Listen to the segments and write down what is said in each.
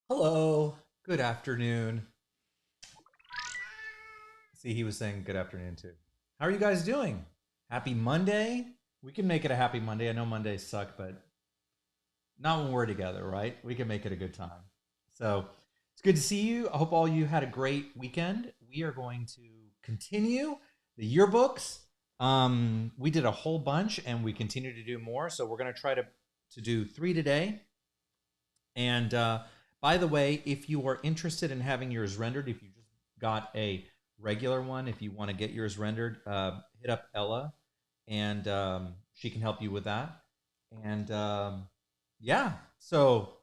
Hello, good afternoon. See, he was saying good afternoon too. How are you guys doing? Happy Monday. We can make it a happy Monday. I know Mondays suck, but not when we're together, right? We can make it a good time. So it's good to see you. I hope all you had a great weekend. We are going to continue the yearbooks. We did a whole bunch and we continue to do more. So we're going to try to do 3 today. And by the way, if you are interested in having yours rendered, if you just got a regular one, if you want to get yours rendered, hit up Ella, and she can help you with that. And yeah, so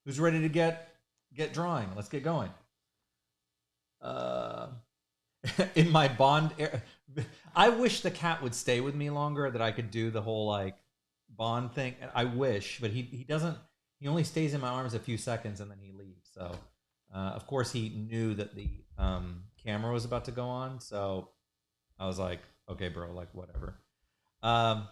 who's ready to get drawing? Let's get going. Uh, in my bond, I wish the cat would stay with me longer, that I could do the whole like bond thing. I wish, but he doesn't. He only stays in my arms a few seconds and then he leaves. So, of course, he knew that the camera was about to go on. So I was like, okay, bro, like whatever. Um,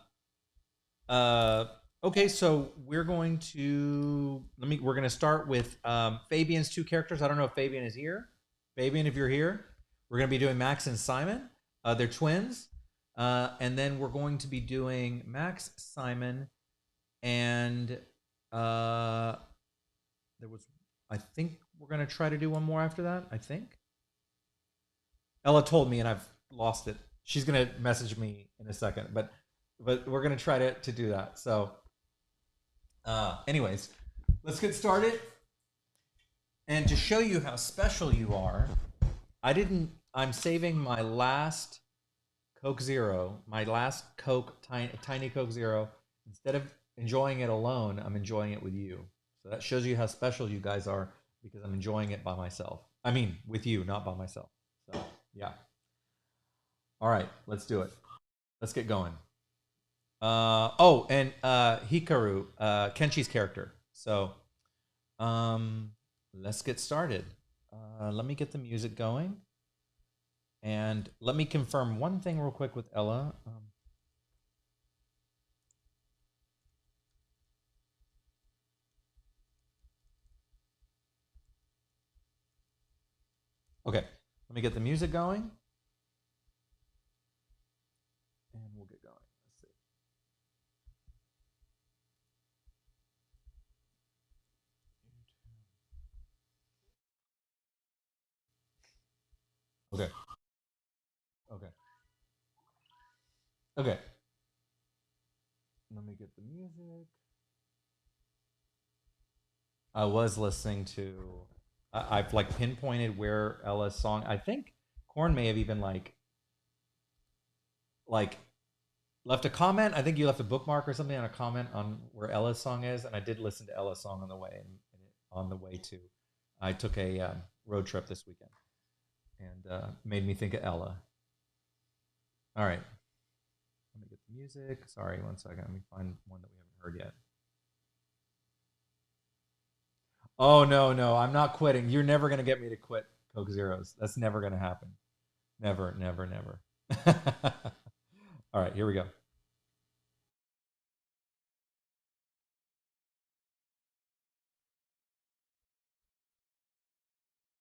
uh, okay, so we're going to we're going to start with Fabian's 2 characters. I don't know if Fabian is here. Fabian, if you're here, we're going to be doing Max and Simon. They're twins. And then we're going to be doing Max, Simon, and there was, I think we're gonna try to do one more after that. I think Ella told me, and I've lost it. She's gonna message me in a second, but we're gonna try to do that. So, anyways, let's get started. And to show you how special you are, I'm saving my last Coke Zero, my last Coke, tiny Coke Zero. Instead of enjoying it alone, I'm enjoying it with you. So that shows you how special you guys are, because I'm enjoying it by myself. I mean, with you, not by myself. So, yeah. All right, let's do it. Let's get going. And Hikaru, Kenshi's character. So, let's get started. Let me get the music going. And let me confirm one thing real quick with Ella. Okay, let me get the music going. And we'll get going. Let's see. Okay. Okay. Okay. Let me get the music. I was listening to. I've like pinpointed where Ella's song. I think Corn may have even like left a comment. I think you left a bookmark or something on a comment on where Ella's song is, and I did listen to Ella's song on the way. And on the way to, I took a road trip this weekend, and made me think of Ella. All right, let me get the music. Sorry, one second. Let me find one that we haven't heard yet. Oh no, no, I'm not quitting. You're never gonna get me to quit Coke Zeros. That's never gonna happen. Never, never, never. All right, here we go.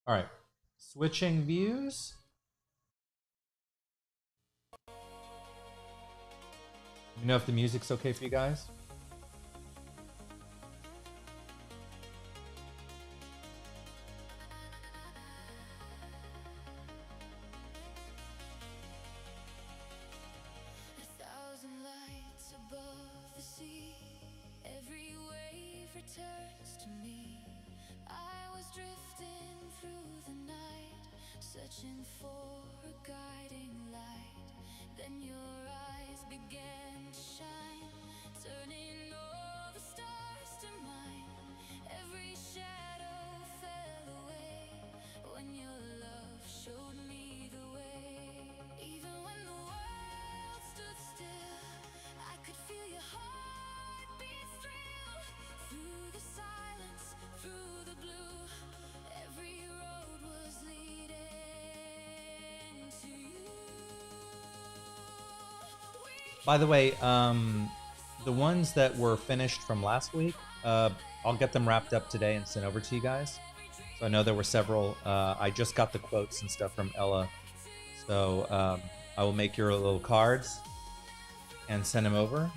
All right, switching views. Let me know if the music's okay for you guys. Searching for a guiding light, then your eyes began to shine, turning all the stars to mine. Every shadow fell away when your love showed me the way. Even when the world stood still, I could feel your heartbeat thrill. Through the silence, through the blue, every road was leading. By the way, the ones that were finished from last week I'll get them wrapped up today and sent over to you guys. So I know there were several. I just got the quotes and stuff from Ella. So I will make your little cards and send them over.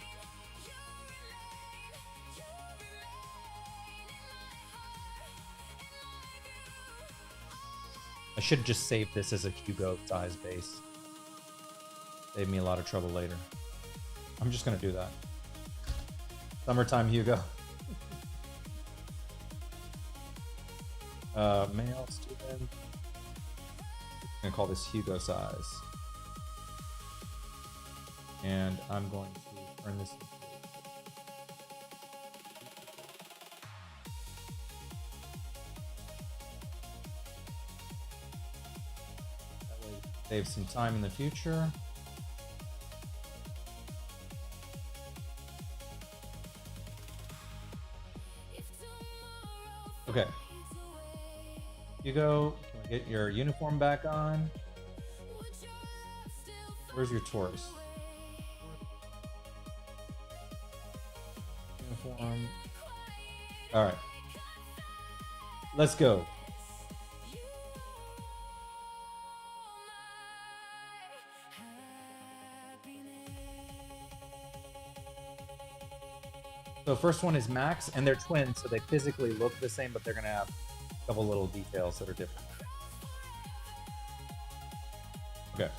I should just save this as a Hugo size base. Save me a lot of trouble later. I'm just gonna do that. Summertime Hugo. Male student. I'm gonna call this Hugo size. And I'm going to turn this. That way save some time in the future. Okay. Hugo, can we get your uniform back on? Where's your Taurus? Uniform. All right. Let's go. So first one is Max, and they're twins, so they physically look the same, but they're gonna have a couple little details that are different. Okay.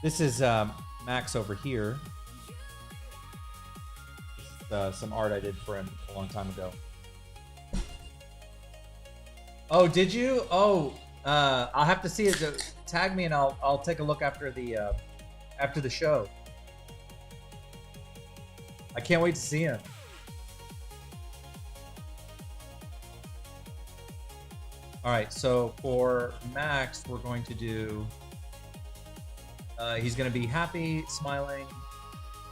This is Max over here. Some art I did for him a long time ago. Oh, did you? Oh, I'll have to see it. Tag me and I'll take a look after the show. I can't wait to see him. All right, so for Max, we're going to do. He's going to be happy, smiling,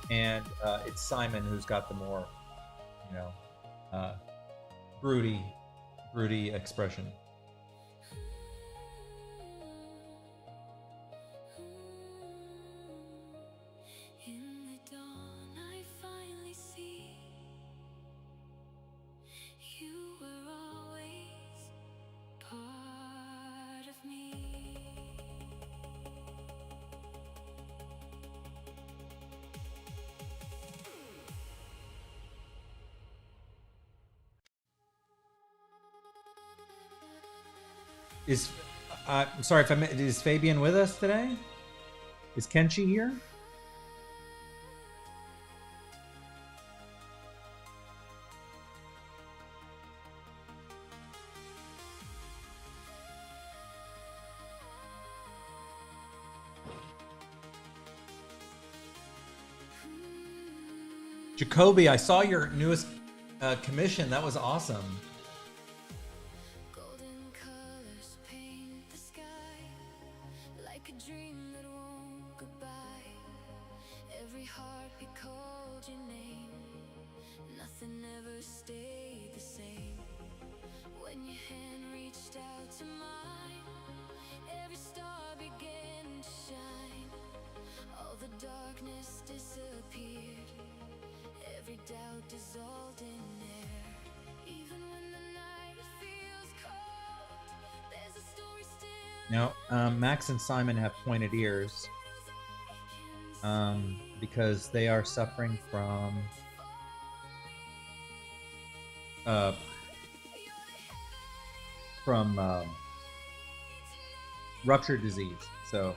and it's Simon who's got the more, broody expression. I'm sorry if is Fabian with us today? Is Kenshi here? Jacoby, I saw your newest commission. That was awesome. Now, Max and Simon have pointed ears because they are suffering from rupture disease. So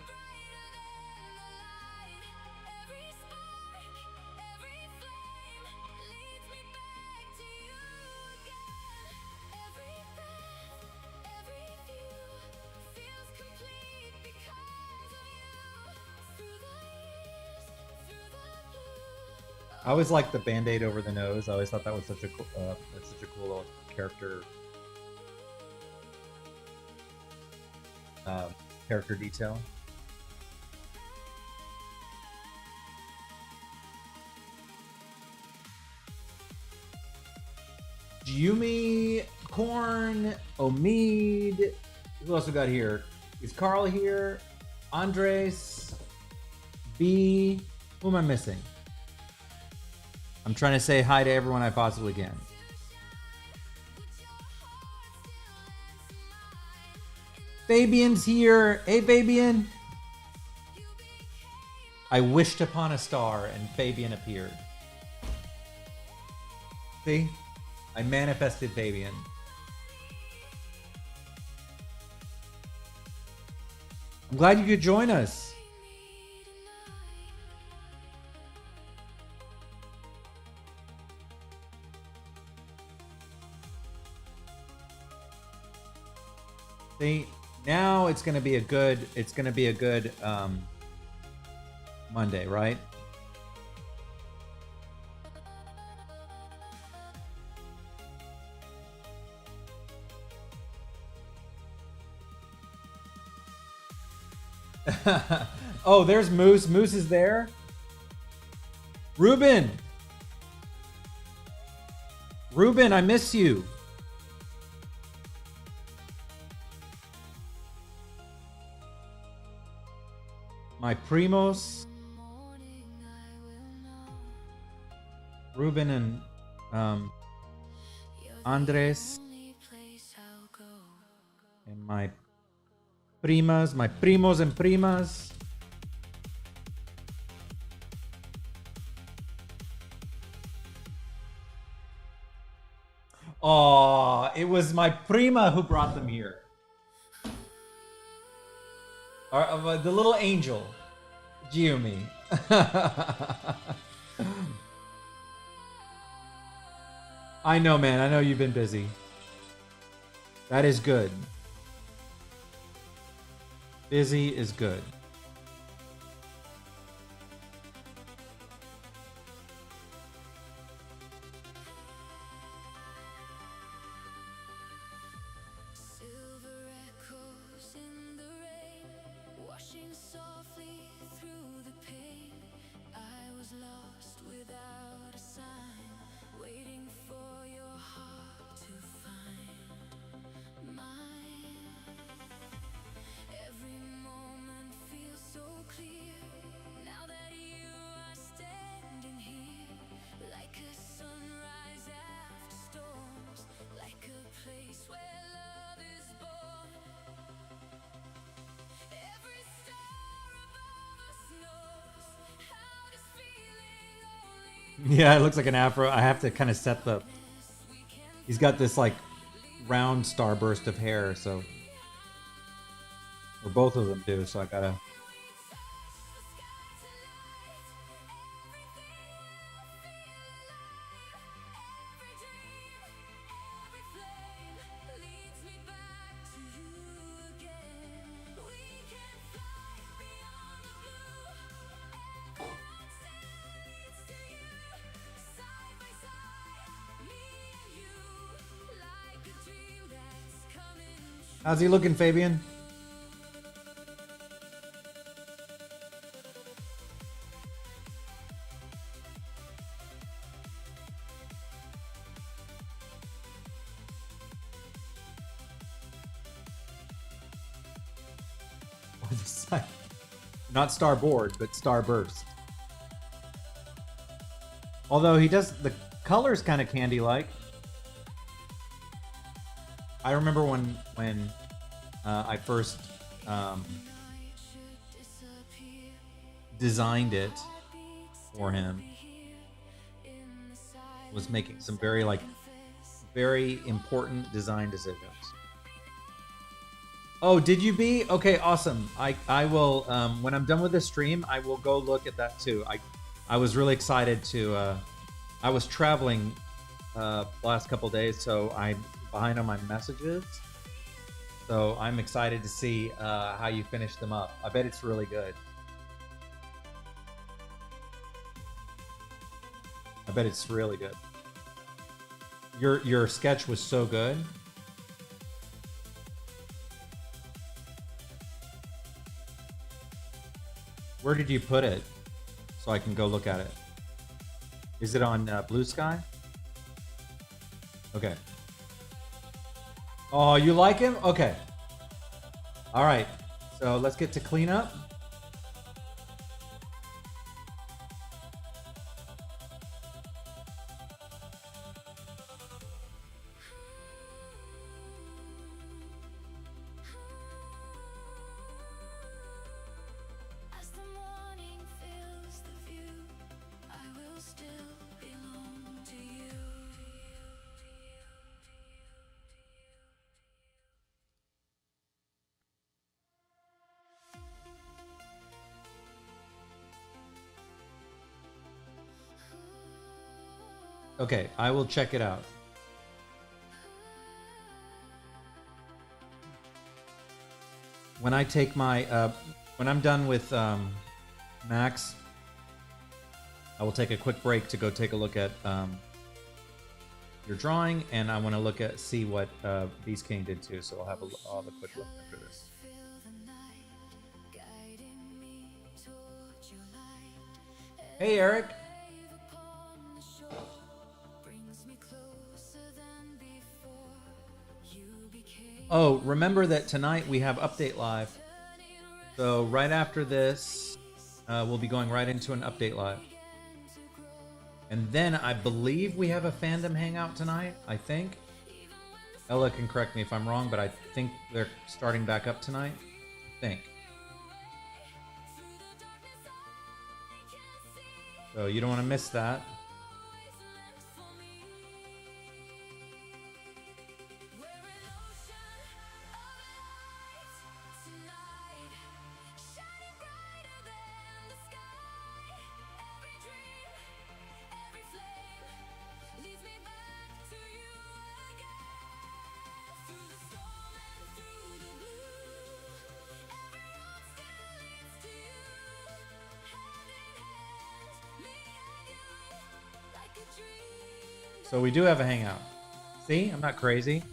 I always liked the Band-Aid over the nose. I always thought that was such a cool little character detail. Yumi, Korn, Omid. Who else we got here? Is Carl here? Andres, B. Who am I missing? I'm trying to say hi to everyone I possibly can. Fabian's here. Hey, Fabian. I wished upon a star and Fabian appeared. See? I manifested Fabian. I'm glad you could join us. See, now it's gonna be a good Monday, right? Oh, there's Moose. Moose is there. Ruben, I miss you. My primos, Ruben and Andres, and my primas, my primos and primas. Oh, it was my prima who brought them here. The little angel, Giumi. I know, man. I know you've been busy. That is good. Busy is good. Yeah, it looks like an afro. I have to kind of set the... He's got this like round starburst of hair, so... Or both of them do, so I gotta... How's he looking, Fabian? Not starboard, but starburst. Although he does, the color's kind of candy-like. I remember when I first designed it for him, was making some very important design decisions. Oh, did you be? Okay, awesome. I will when I'm done with this stream, I will go look at that too. I was really excited to I was traveling last couple days, so I'm behind on my messages. So I'm excited to see how you finish them up. I bet it's really good. I bet it's really good. Your sketch was so good. Where did you put it so I can go look at it? Is it on Blue Sky? Okay. Oh, you like him? Okay. All right. So let's get to cleanup. Okay, I will check it out. When I take my, when I'm done with Max, I will take a quick break to go take a look at your drawing, and I want to look at see what Beast King did too. So I'll have a quick look after this. Hey, Eric. Oh, remember that tonight we have Update Live. So right after this, we'll be going right into an Update Live. And then I believe we have a fandom hangout tonight, I think. Ella can correct me if I'm wrong, but I think they're starting back up tonight. I think. So you don't want to miss that. So we do have a hangout. See, I'm not crazy.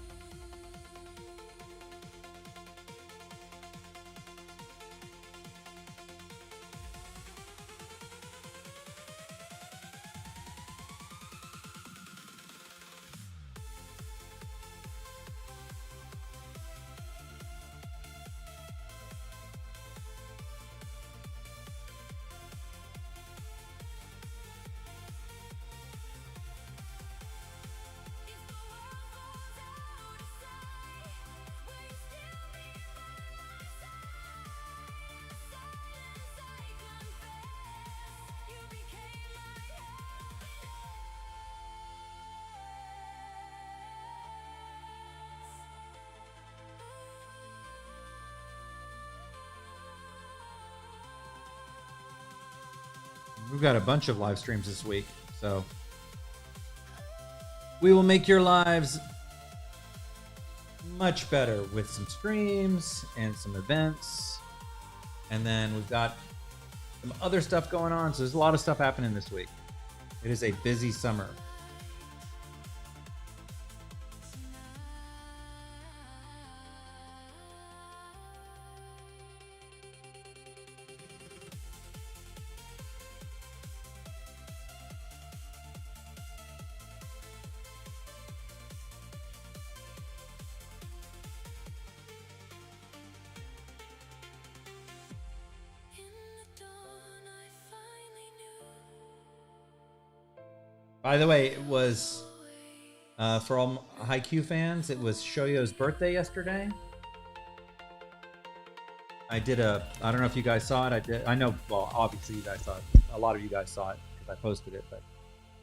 We've got a bunch of live streams this week, so we will make your lives much better with some streams and some events. And then we've got some other stuff going on, so there's a lot of stuff happening this week. It is a busy summer. By the way, it was, for all Haikyuu fans, it was Shoyo's birthday yesterday. I don't know if you guys saw it. I know, well, obviously you guys saw it. A lot of you guys saw it because I posted it, but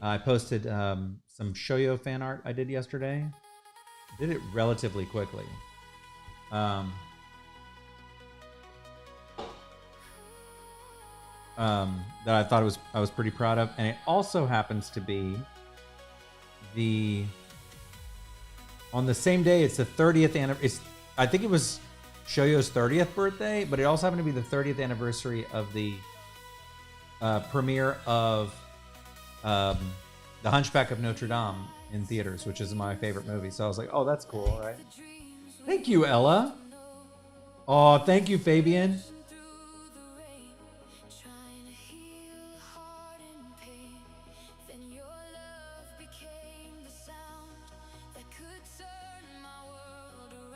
I posted some Shoyo fan art I did yesterday. I did it relatively quickly. That I thought I was pretty proud of, and it also happens to be on the same day. It's the 30th anniversary. I think it was Shoyo's 30th birthday, but it also happened to be the 30th anniversary of the premiere of The Hunchback of Notre Dame in theaters, which is my favorite movie. So I was like, oh, that's cool, right? Thank you, Ella. Oh, thank you, Fabian.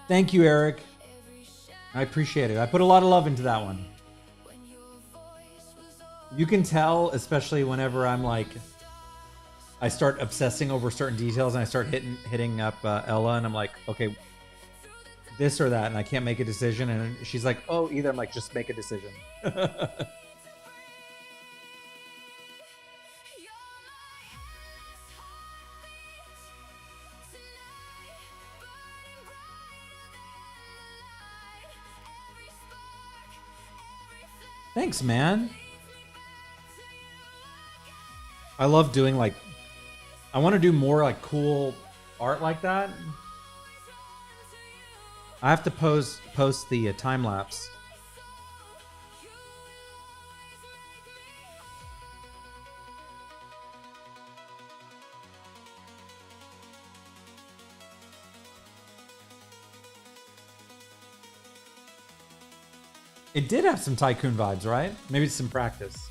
Thank you, Eric. I appreciate it. I put a lot of love into that one. You can tell, especially whenever I'm like, I start obsessing over certain details and I start hitting up Ella, and I'm like, okay, this or that, and I can't make a decision. And she's like, oh, either. I'm like, just make a decision. Thanks, man. I love doing, like, I want to do more like cool art like that. I have to post the time lapse. It did have some tycoon vibes, right? Maybe it's some practice.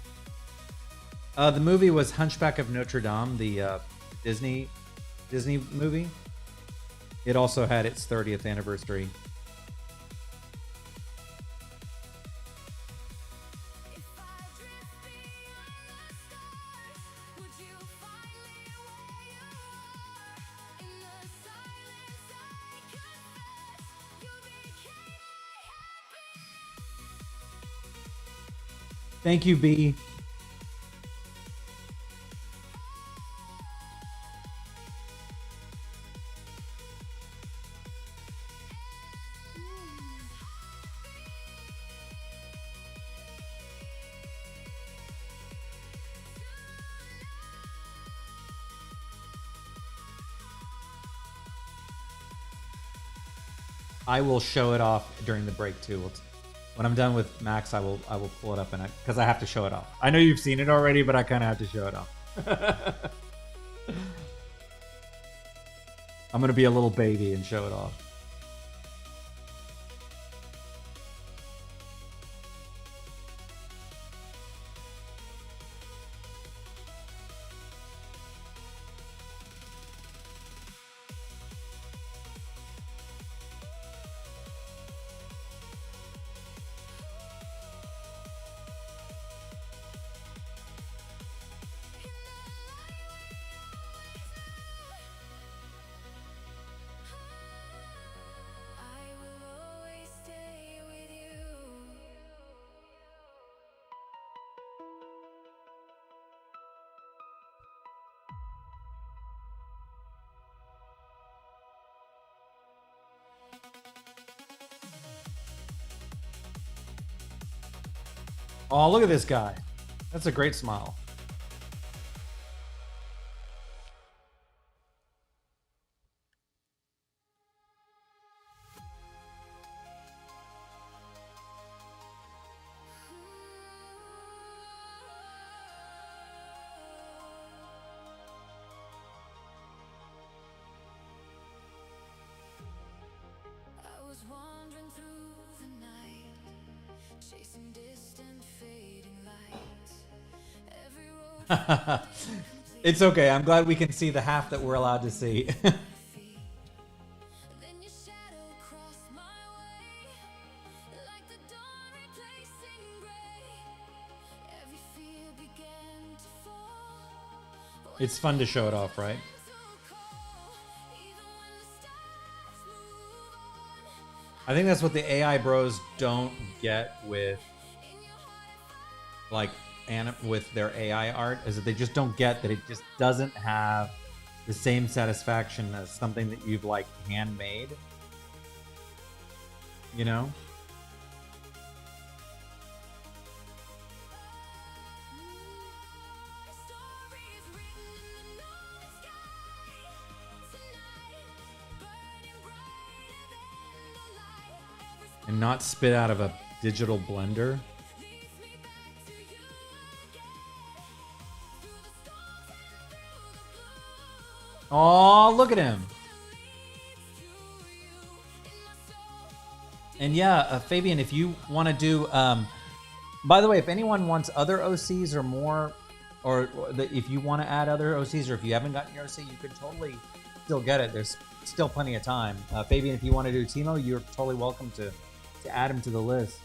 The movie was Hunchback of Notre Dame, the Disney movie. It also had its 30th anniversary. Thank you, B. I will show it off during the break too. When I'm done with Max, I will pull it up and because I have to show it off. I know you've seen it already, but I kind of have to show it off. I'm gonna be a little baby and show it off. Oh, look at this guy. That's a great smile. I was wandering through the night, chasing distant fading lights. Every road It's okay. I'm glad we can see the half that we're allowed to see. then your shadow crossed my way, like the dawn replacing gray. Every fear began to fall. It's fun to show it off, right? I think that's what the AI bros don't get with like with their AI art, is that they just don't get that it just doesn't have the same satisfaction as something that you've like handmade. You know? And not spit out of a digital blender. Oh, look at him. And yeah, Fabian, if you want to do, by the way, if anyone wants other OCs or more, or if you want to add other OCs, or if you haven't gotten your OC, you could totally still get it. There's still plenty of time. Fabian, if you want to do Timo, you're totally welcome to add him to the list.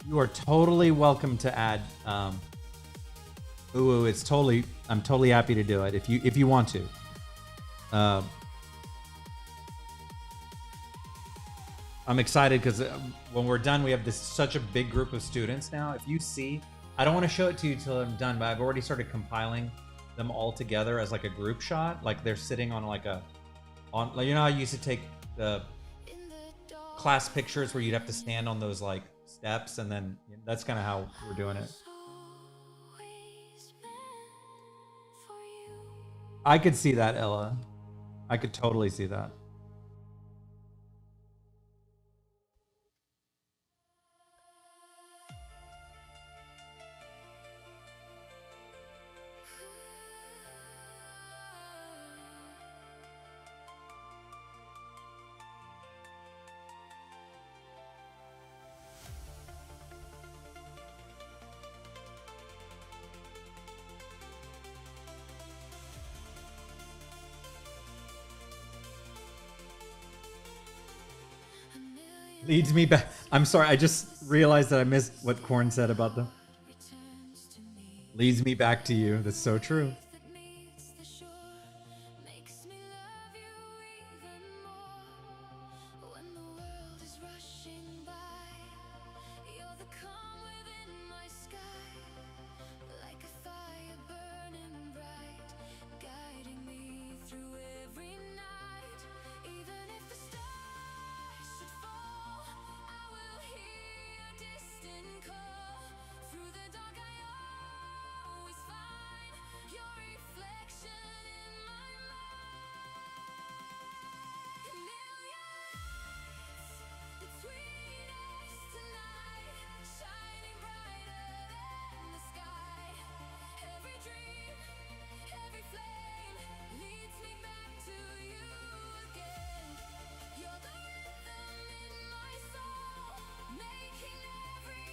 You are totally welcome to add. Ooh, it's totally. I'm totally happy to do it if you want to. I'm excited because when we're done, we have this such a big group of students now. If you see, I don't want to show it to you till I'm done, but I've already started compiling them all together as like a group shot. Like they're sitting on like like, you know how I used to take the class pictures where you'd have to stand on those like steps, and then that's kind of how we're doing it. I could see that, Ella. I could totally see that. Leads me back. I'm sorry, I just realized that I missed what Korn said about the leads me back to you. That's so true.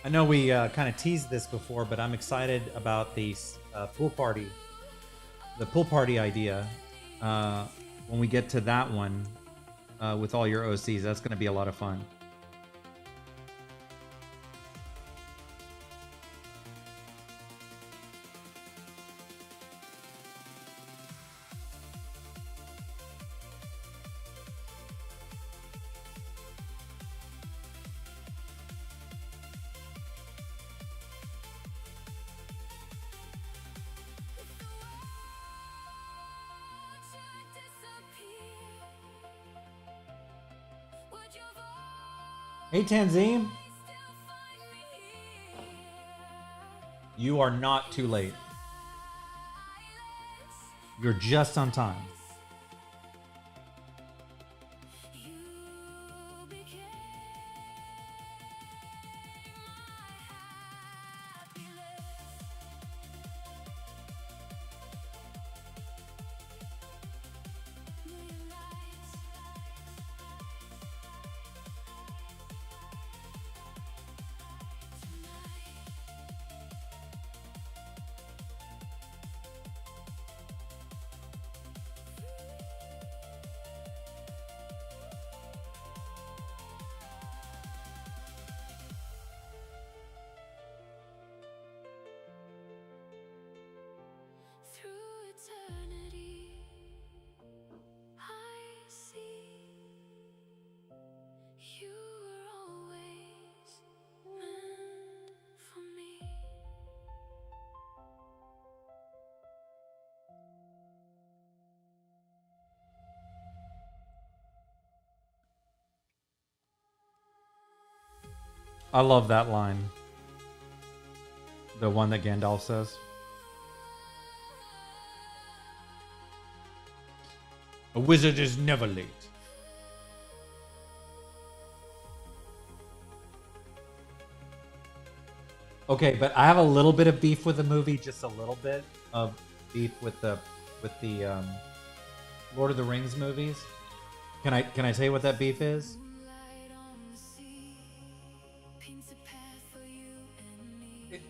I know we kind of teased this before, but I'm excited about the pool party idea. When we get to that one with all your OCs, that's going to be a lot of fun. Hey, Tanzim. You are not too late. You're just on time. I love that line. The one that Gandalf says. A wizard is never late. Okay, but I have a little bit of beef with the movie, just a little bit of beef with the Lord of the Rings movies. Can I tell you what that beef is?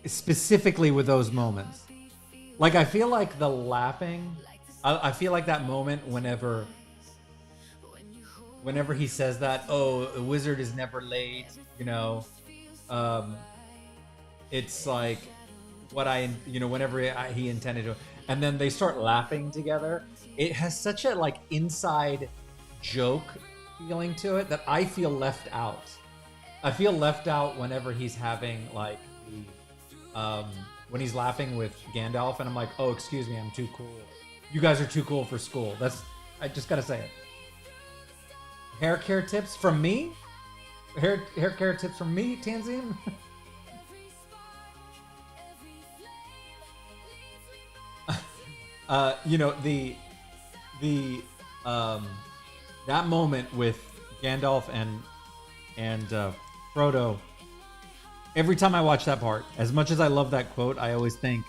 Specifically with those moments. Like, I feel like the laughing, I feel like that moment whenever he says that, oh, a wizard is never late, you know, it's like what I, you know, whenever he intended to, and then they start laughing together. It has such a like inside joke feeling to it that I feel left out. I feel left out whenever he's having like when he's laughing with Gandalf, and I'm like, oh, excuse me, I'm too cool. You guys are too cool for school. I just gotta say it. Hair care tips from me? Hair care tips from me, Tanzim? You know, that moment with Gandalf and Frodo. Every time I watch that part, as much as I love that quote, I always think,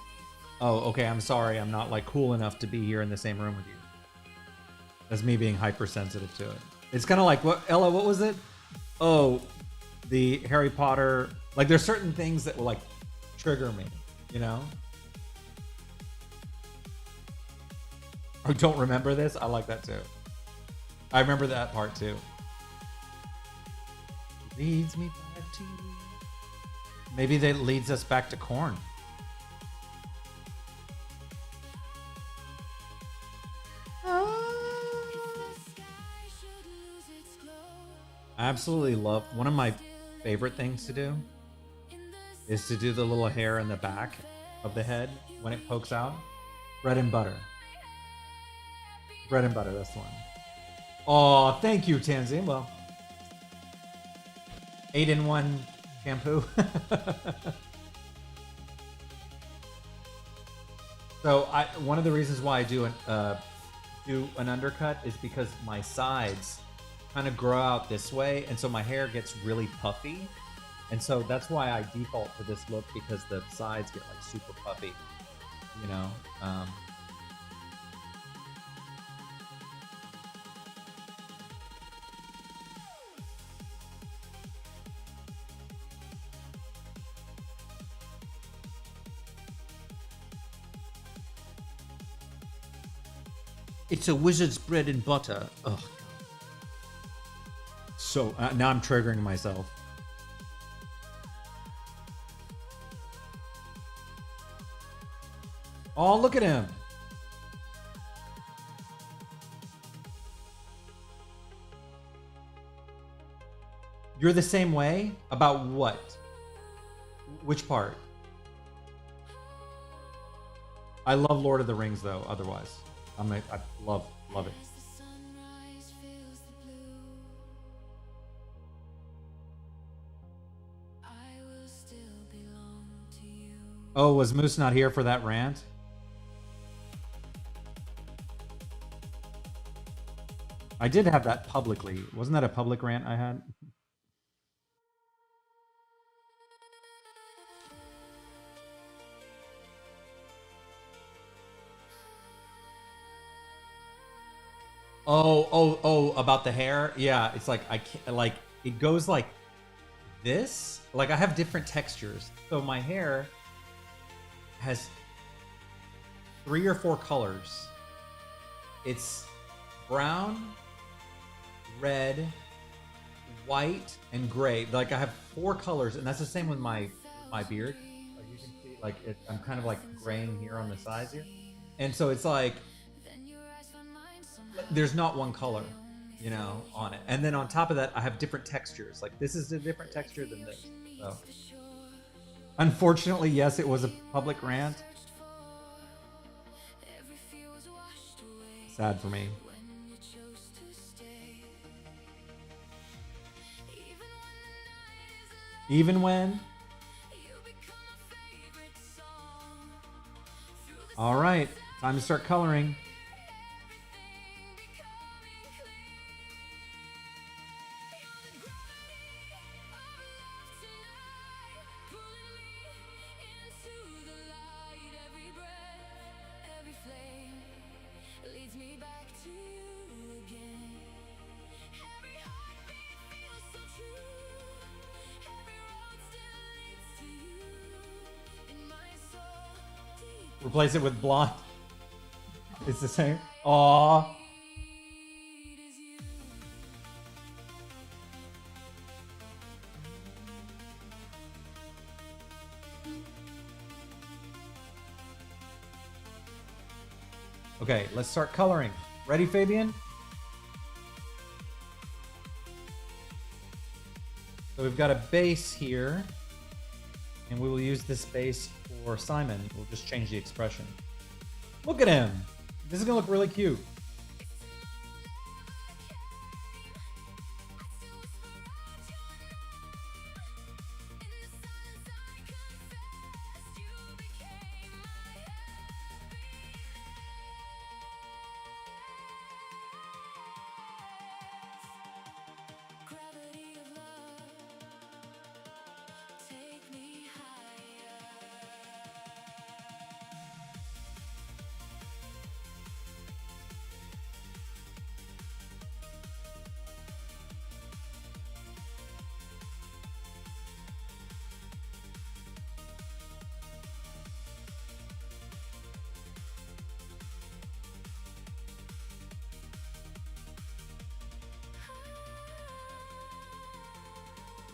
oh, okay, I'm sorry, I'm not like cool enough to be here in the same room with you. That's me being hypersensitive to it. It's kind of like, what, Ella, what was it? Oh, the Harry Potter, like there's certain things that will like trigger me, you know? I don't remember this. I like that too. I remember that part too. Leads me back to you. Maybe that leads us back to corn. I absolutely love, one of my favorite things to do is to do the little hair in the back of the head when it pokes out. Bread and butter. Bread and butter, that's the one. Oh, thank you, Tanzim. Well, 8-in-1 shampoo. So one of the reasons why I do an undercut is because my sides kind of grow out this way, and so my hair gets really puffy, and so that's why I default to this look, because the sides get like super puffy, you know. It's a wizard's bread and butter. Ugh. So now I'm triggering myself. Oh, look at him. You're the same way? About what? Which part? I love Lord of the Rings though, otherwise. I love it. Oh, was Moose not here for that rant? I did have that publicly. Wasn't that a public rant I had? Oh, about the hair? Yeah, it's like I can't, like it goes like this. Like I have different textures. So my hair has 3 or 4 colors. It's brown, red, white, and gray. Like I have 4 colors, and that's the same with my beard. Like you can see, like I'm kind of like graying here on the sides here, and so it's like there's not one color, you know, on it. And then on top of that, I have different textures. Like this is a different texture than this. So unfortunately, yes, it was a public rant. Sad for me. Even when? All right, time to start coloring. Replace it with blonde. It's the same. Aww. Okay, let's start coloring. Ready, Fabian? So we've got a base here, and we will use this base for Simon. We'll just change the expression. Look at him. This is gonna look really cute.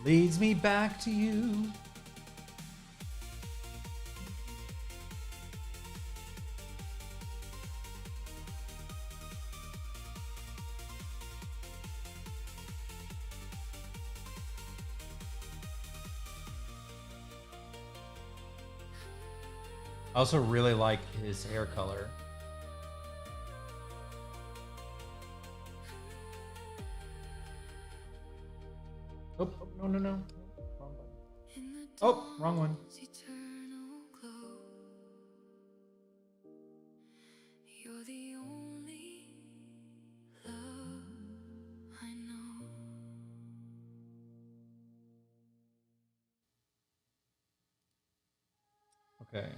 Leads me back to you. I also really like his hair color. Oh, no, no, no. Wrong button. Oh, wrong one. You're the only love I know. Okay.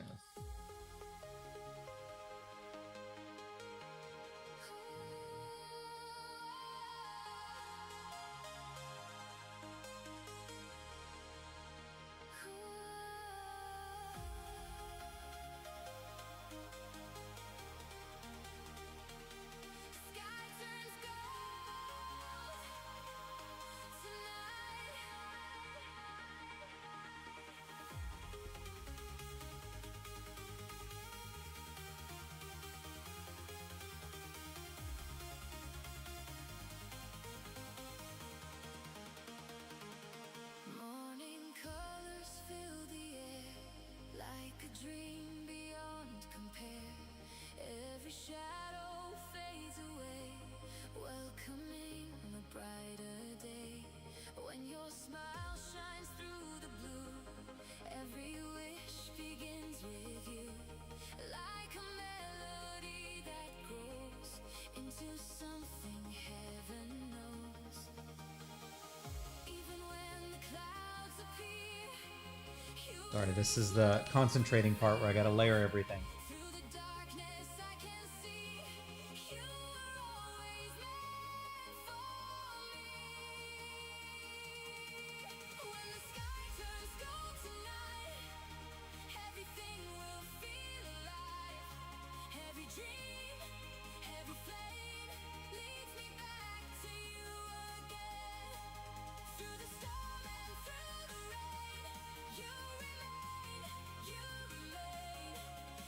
Morning colors fill the air like a dream beyond compare. Every shadow fades away, welcoming a brighter day. When your smile shines through the blue, every wish begins with you. Like a melody that grows into something heaven knows. Even when the clouds appear, Sorry, this is the concentrating part where I gotta layer everything. through the darkness I can see you were always meant for me. When the sky turns gold tonight, everything will feel alive. Every dream, every flame leads me back to you again. Through the storm and through the rain, you remain,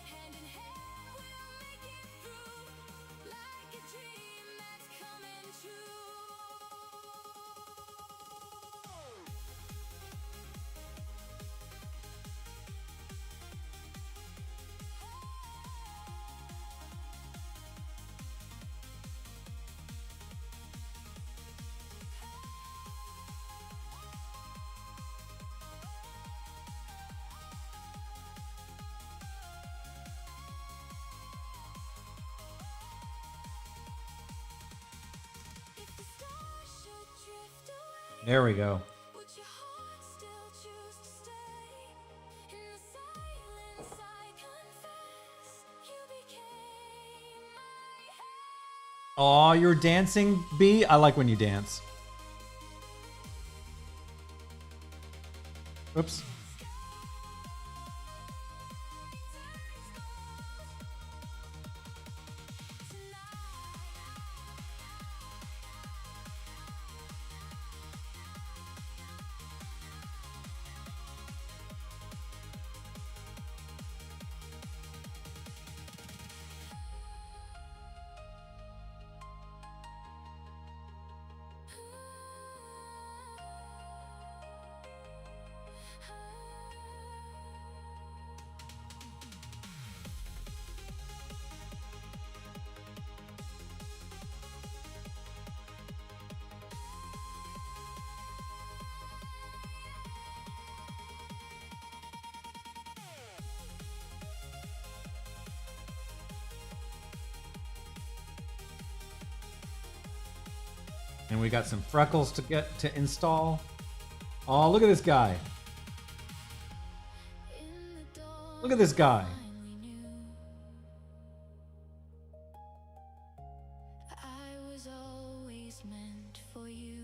hand in hand we'll make it through, like a dream that's coming true. If the stars should drift away, There we go. would your heart still choose to stay? In the silence I confess, you became my head. Aw, you're dancing, B? I like when you dance. Oops. And we got some freckles to install. Oh, look at this guy. Look at this guy. I was always meant for you.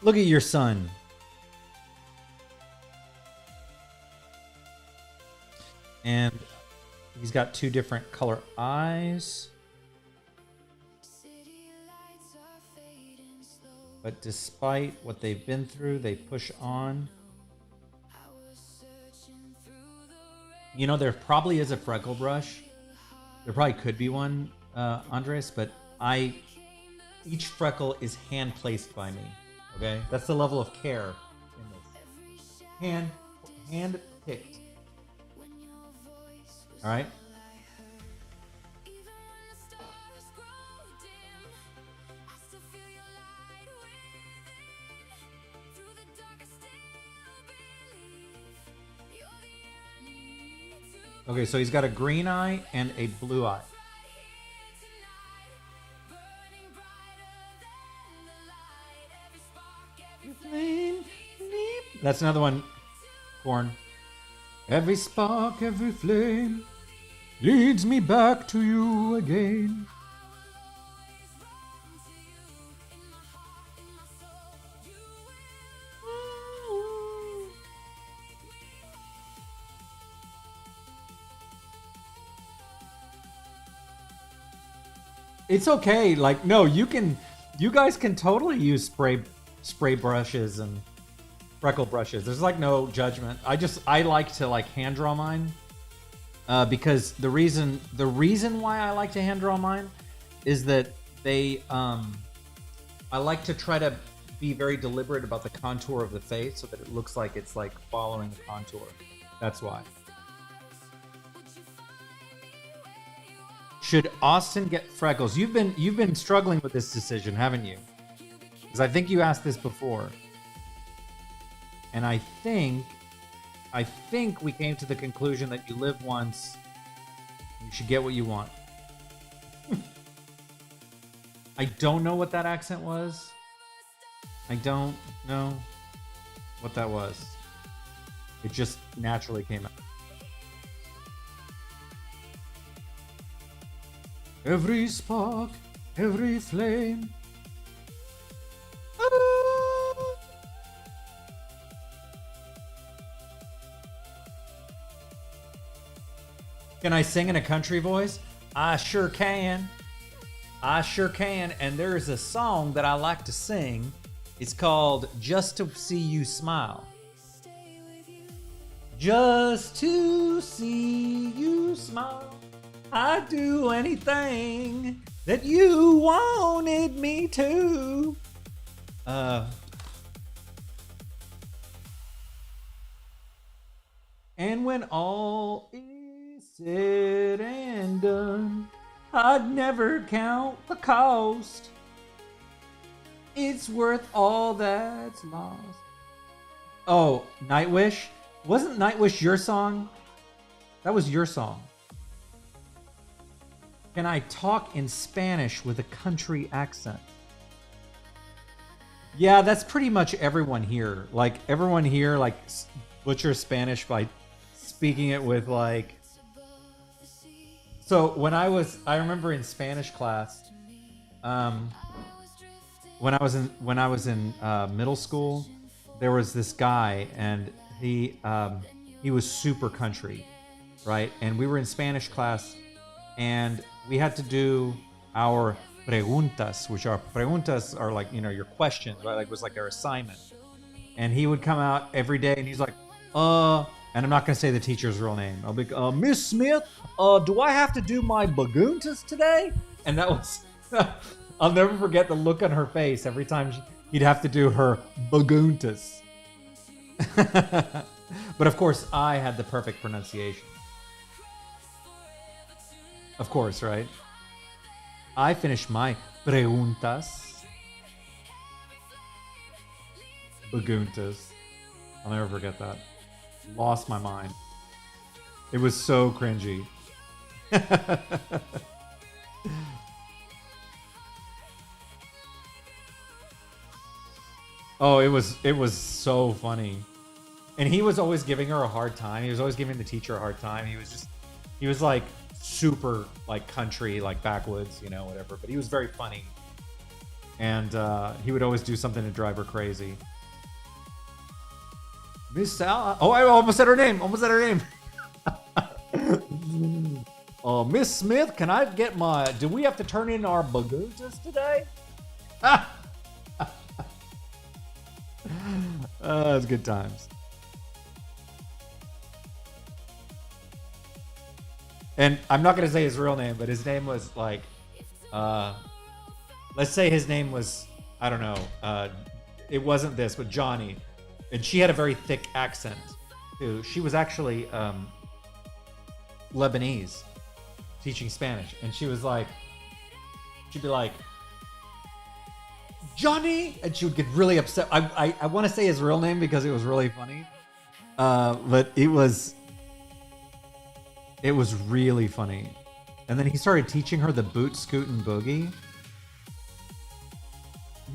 Look at your son. And he's got 2 different color eyes. But despite what they've been through, they push on. You know, there probably is a freckle brush. There probably could be one, Andres, but each freckle is hand placed by me. Okay, that's the level of care in this. Hand picked. All right. Okay, so he's got a green eye and a blue eye. That's another one, Corn. Every spark, every flame leads me back to you again. It's okay. Like, no, you guys can totally use spray brushes and freckle brushes. There's like no judgment. I like to like hand draw mine because the reason why I like to hand draw mine is that I like to try to be very deliberate about the contour of the face so that it looks like it's like following the contour. That's why. Should Austin get freckles? You've been struggling with this decision, haven't you? Because I think you asked this before. And I think we came to the conclusion that you live once, you should get what you want. I don't know what that accent was. I don't know what that was. It just naturally came out. Every spark, every flame. Can I sing in a country voice? I sure can. I sure can. And there's a song that I like to sing. It's called Just to See You Smile. Just to see you smile. I'd do anything that you wanted me to. And when all is said and done, I'd never count the cost. It's worth all that's lost. Oh, Nightwish? Wasn't Nightwish your song? That was your song. Can I talk in Spanish with a country accent? Yeah, that's pretty much everyone here. Like, everyone here, like, butchers Spanish by speaking it with, like... So, I remember in Spanish class, when I was in middle school, there was this guy, and he was super country, right? And we were in Spanish class, and we had to do our preguntas, which are like, you know, your questions, right? Like, it was like our assignment. And he would come out every day, and he's like, and I'm not going to say the teacher's real name. I'll be, Miss Smith, do I have to do my baguntas today? And that was, I'll never forget the look on her face every time he'd have to do her baguntas. But of course, I had the perfect pronunciation. Of course, right? I finished my preguntas. Baguntas. I'll never forget that. Lost my mind. It was so cringy. Oh, it was so funny. And he was always giving her a hard time. He was always giving the teacher a hard time. He was like super like country, like backwoods, you know, whatever. But he was very funny. And he would always do something to drive her crazy. Miss Sal. Oh, I almost said her name. Miss Smith, can I get my... Do we have to turn in our bagutas today? It's good times. And I'm not going to say his real name, but his name was like... let's say his name was... I don't know. It wasn't this, but Johnny. And she had a very thick accent, too. She was actually Lebanese, teaching Spanish. And she was like... She'd be like... Johnny! And she would get really upset. I want to say his real name because it was really funny. But it was really funny. And then he started teaching her the boot, scoot, and boogie.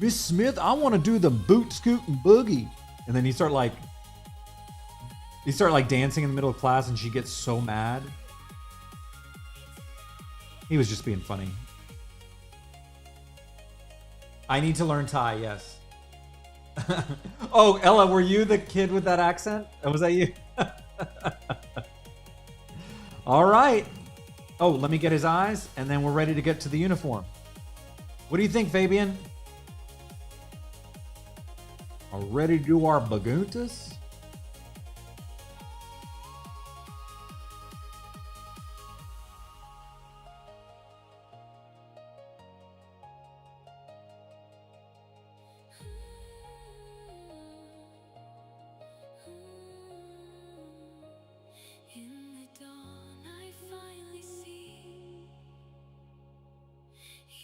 Miss Smith, I want to do the boot, scoot, and boogie. And then he started like dancing in the middle of class, and she gets so mad. He was just being funny. I need to learn Thai, yes. Oh, Ella, were you the kid with that accent? Was that you? All right. Oh, let me get his eyes, and then we're ready to get to the uniform. What do you think, Fabian? Are we ready to do our baguntas? In the dawn, I finally see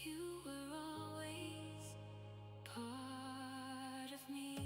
you were always part of me.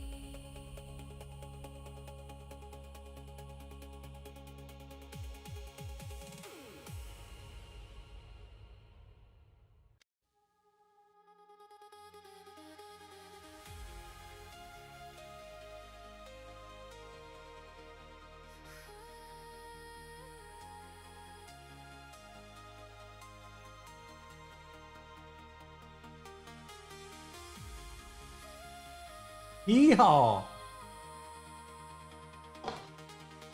Yeehaw!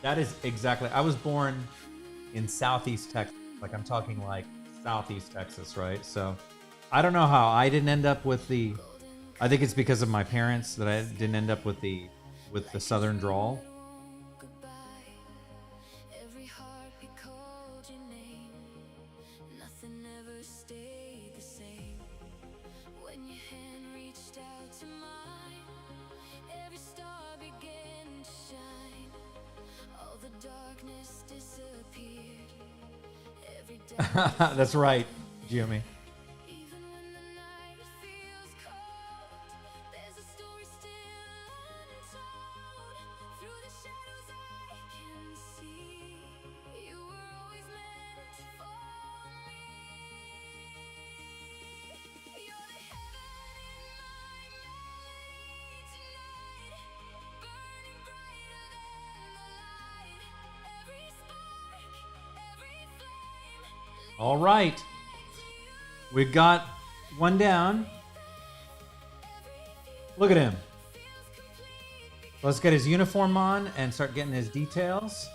That is exactly. I was born in Southeast Texas. Like, I'm talking like Southeast Texas, right? So I don't know how I didn't end up with the... I think it's because of my parents that I didn't end up with the Southern drawl. Goodbye. Every heartbeat called your name. Nothing ever stayed the same. When your hand reached out to mine, every star began to shine. All the darkness disappeared. Every day. That's right, Jimmy. Even when the night feels cold, there's a story still untold. Through the shadows I can see you were always meant for me. You're the heaven in my melody tonight, burning brighter than the light. Every spark, every flame. All right. We got one down. Look at him. Let's get his uniform on and start getting his details.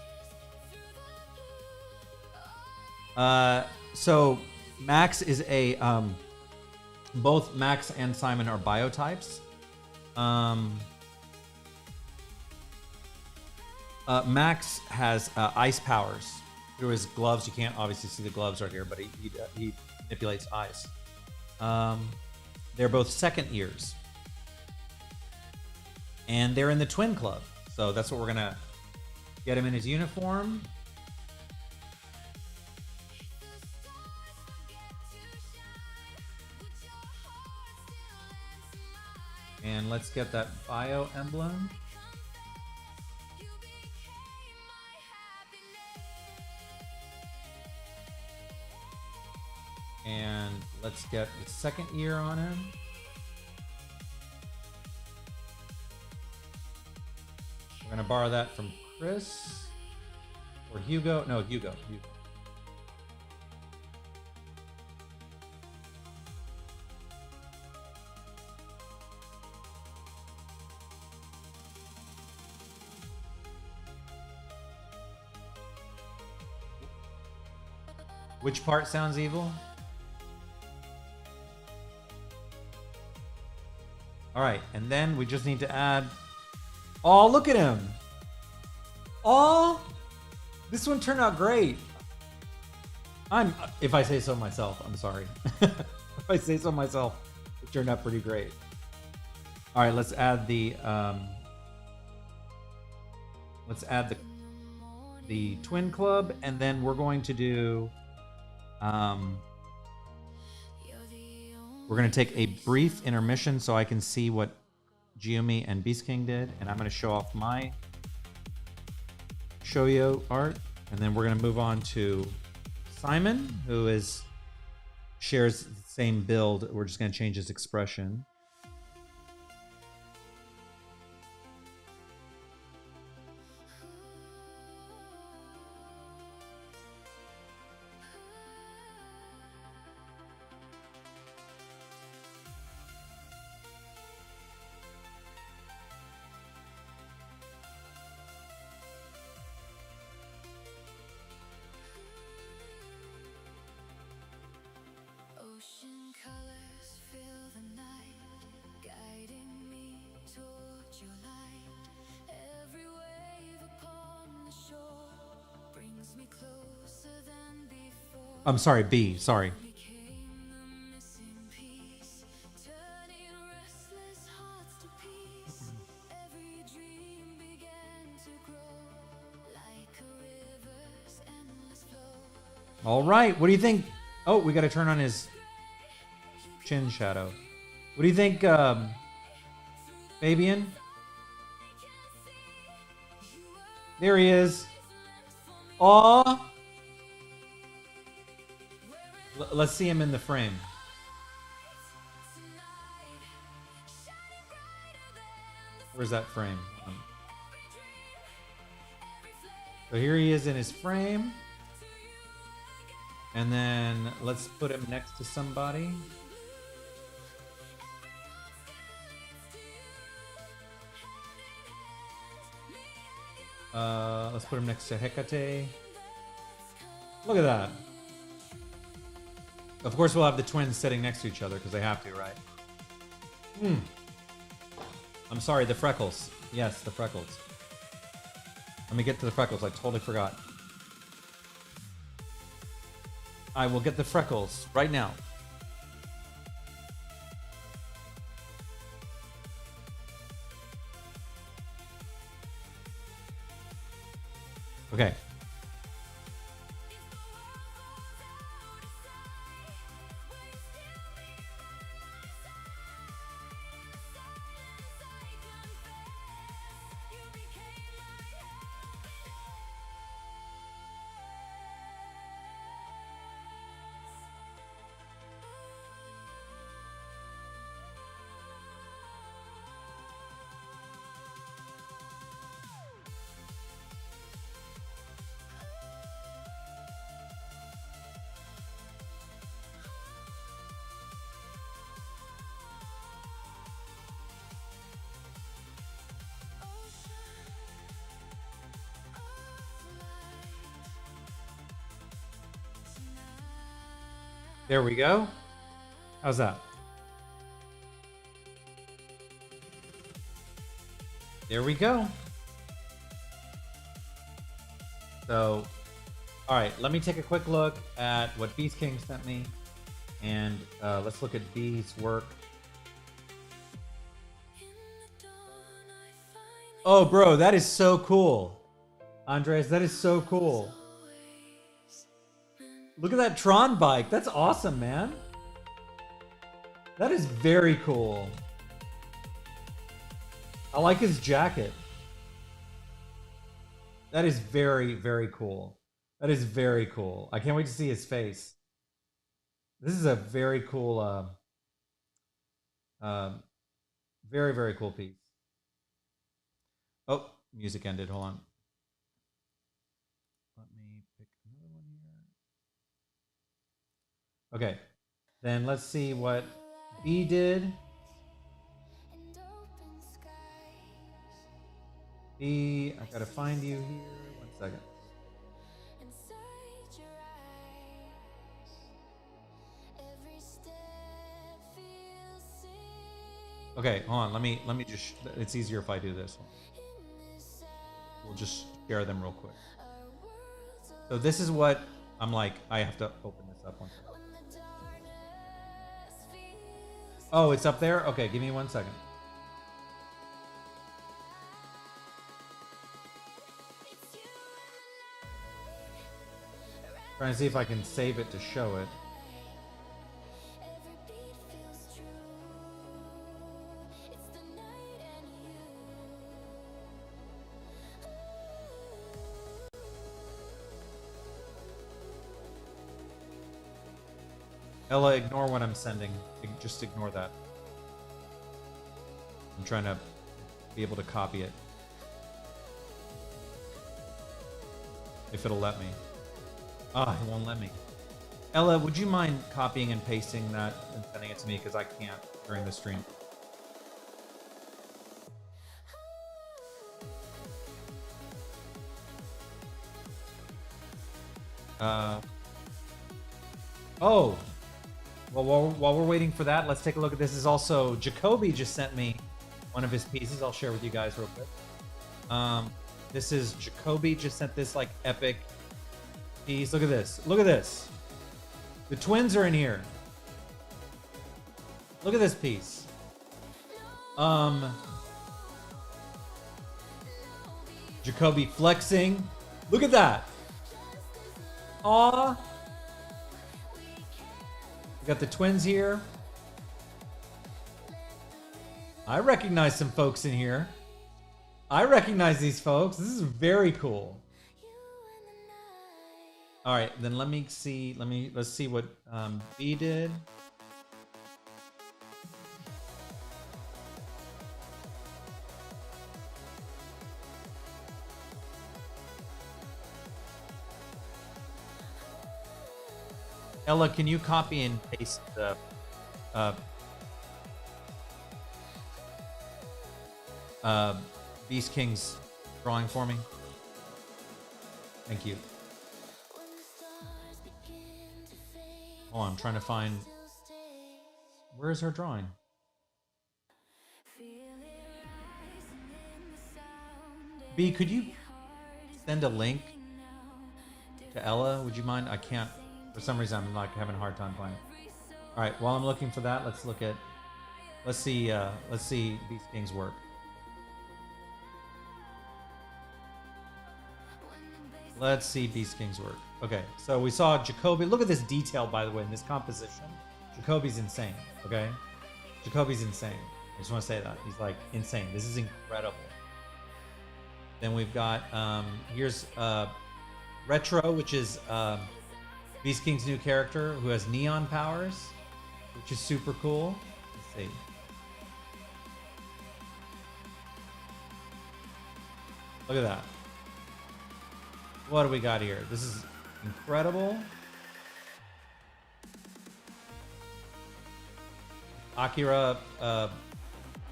So Max is a both Max and Simon are biotypes. Max has ice powers through his gloves. You can't obviously see the gloves right here, but he manipulates ice. They're both second years, and they're in the twin club. So that's what we're gonna get him in his uniform. And let's get that bio emblem. And let's get the second ear on him. We're gonna borrow that from Chris or Hugo. No, Hugo. Which part sounds evil? All right, and then we just need to add. Oh, look at him! Oh, this one turned out great. If I say so myself, I'm sorry. If I say so myself, it turned out pretty great. All right, let's add the twin club, and then we're going to do. We're going to take a brief intermission so I can see what Giumi and Beast King did, and I'm going to show off my Shoyo art, and then we're going to move on to Simon, who shares the same build. We're just going to change his expression. Ocean colors fill the night, guiding me towards your light. Every wave upon the shore brings me closer than before. I'm sorry, B. Sorry. Became the missing piece, turning restless hearts to peace. Every dream began to grow like a river's endless flow. All right, what do you think? Oh, we got to turn on his chin shadow. What do you think, Fabian? There he is. Aw. Let's see him in the frame. Where's that frame? So here he is in his frame. And then let's put him next to somebody. Let's put him next to Hecate. Look at that. Of course, we'll have the twins sitting next to each other because they have to, right? I'm sorry, the freckles. Yes, the freckles. Let me get to the freckles. I totally forgot. I will get the freckles right now. Okay. There we go. How's that? There we go. So, all right, let me take a quick look at what Beast King sent me, and let's look at B's work. Oh, bro, that is so cool. Andres, that is so cool. Look at that Tron bike. That's awesome, man. That is very cool. I like his jacket. That is very, very cool. That is very cool. I can't wait to see his face. This is a very cool, very, very cool piece. Oh, music ended. Hold on. Let me pick another one here. Okay. Then let's see what B did. B, I gotta find you here. 1 second. Okay, hold on. Let me just. It's easier if I do this. We'll just share them real quick. So this is what I'm like. I have to open this up 1 second. Oh, it's up there. Okay, give me 1 second. Trying to see if I can save it to show it. Ella, ignore what I'm sending. Just ignore that. I'm trying to be able to copy it. If it'll let me. Ah, it won't let me. Ella, would you mind copying and pasting that and sending it to me? Because I can't during the stream. Oh! Well, while we're waiting for that, let's take a look at this. Is also Jacoby just sent me one of his pieces. I'll share with you guys real quick. This is Jacoby just sent this like epic piece. Look at this. Look at this. The twins are in here. Look at this piece. Jacoby flexing. Look at that. Aw. We got the twins here. I recognize some folks in here. I recognize these folks. This is very cool. All right, then let me see. Let's see what B did. Ella, can you copy and paste the Beast King's drawing for me? Thank you. Oh, I'm trying to find. Where is her drawing? B, could you send a link to Ella? Would you mind? I can't. For some reason, I'm like having a hard time playing. All right. While I'm looking for that, let's look at. Let's see Beast King's work. Let's see Beast King's work. Okay, so we saw Jacoby. Look at this detail, by the way, in this composition. Jacoby's insane, okay? Jacoby's insane. I just want to say that. He's like insane. This is incredible. Then we've got, here's Retro, which is Beast King's new character who has neon powers, which is super cool. Let's see. Look at that. What do we got here? This is incredible. Akira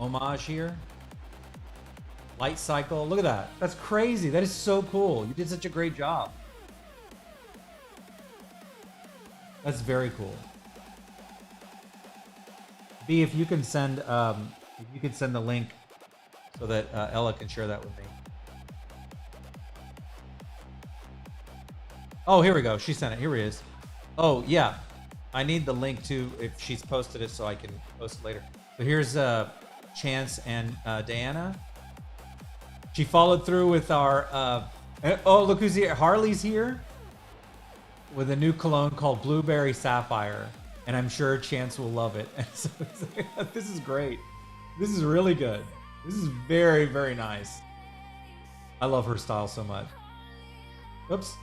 homage here. Light cycle. Look at that. That's crazy. That is so cool. You did such a great job. That's very cool. B, if you can send the link so that Ella can share that with me. Oh, here we go. She sent it. Here it is. Oh, yeah. I need the link to if she's posted it so I can post it later. So here's Chance and Diana. She followed through with our... oh, look who's here. Harley's here with a new cologne called Blueberry Sapphire. And I'm sure Chance will love it. And so this is great. This is really good. This is very, very nice. I love her style so much. Oops.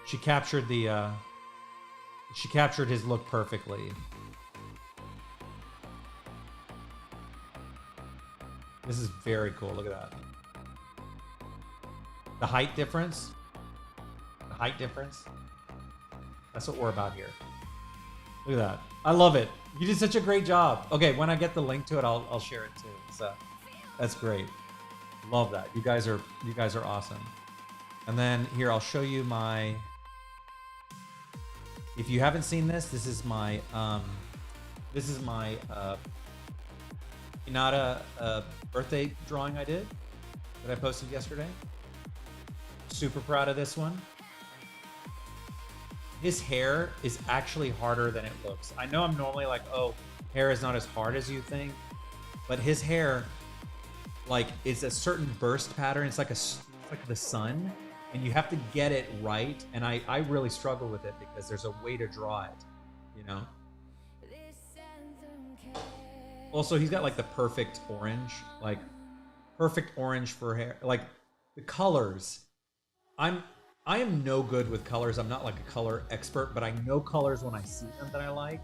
She captured the she captured his look perfectly. This is very cool. Look at that. The height difference. The height difference. That's what we're about here. Look at that. I love it. You did such a great job. Okay, when I get the link to it, I'll share it too. So that's great. Love that. You guys are awesome. And then here I'll show you my. If you haven't seen this, this is my Hinata birthday drawing I did that I posted yesterday. Super proud of this one. His hair is actually harder than it looks. I know I'm normally like, oh, hair is not as hard as you think, but his hair, like, is a certain burst pattern. It's like the sun, and you have to get it right. And I really struggle with it because there's a way to draw it, you know. Also, he's got like the perfect orange for hair. Like the colors, I am no good with colors. I'm not like a color expert, but I know colors when I see them that I like,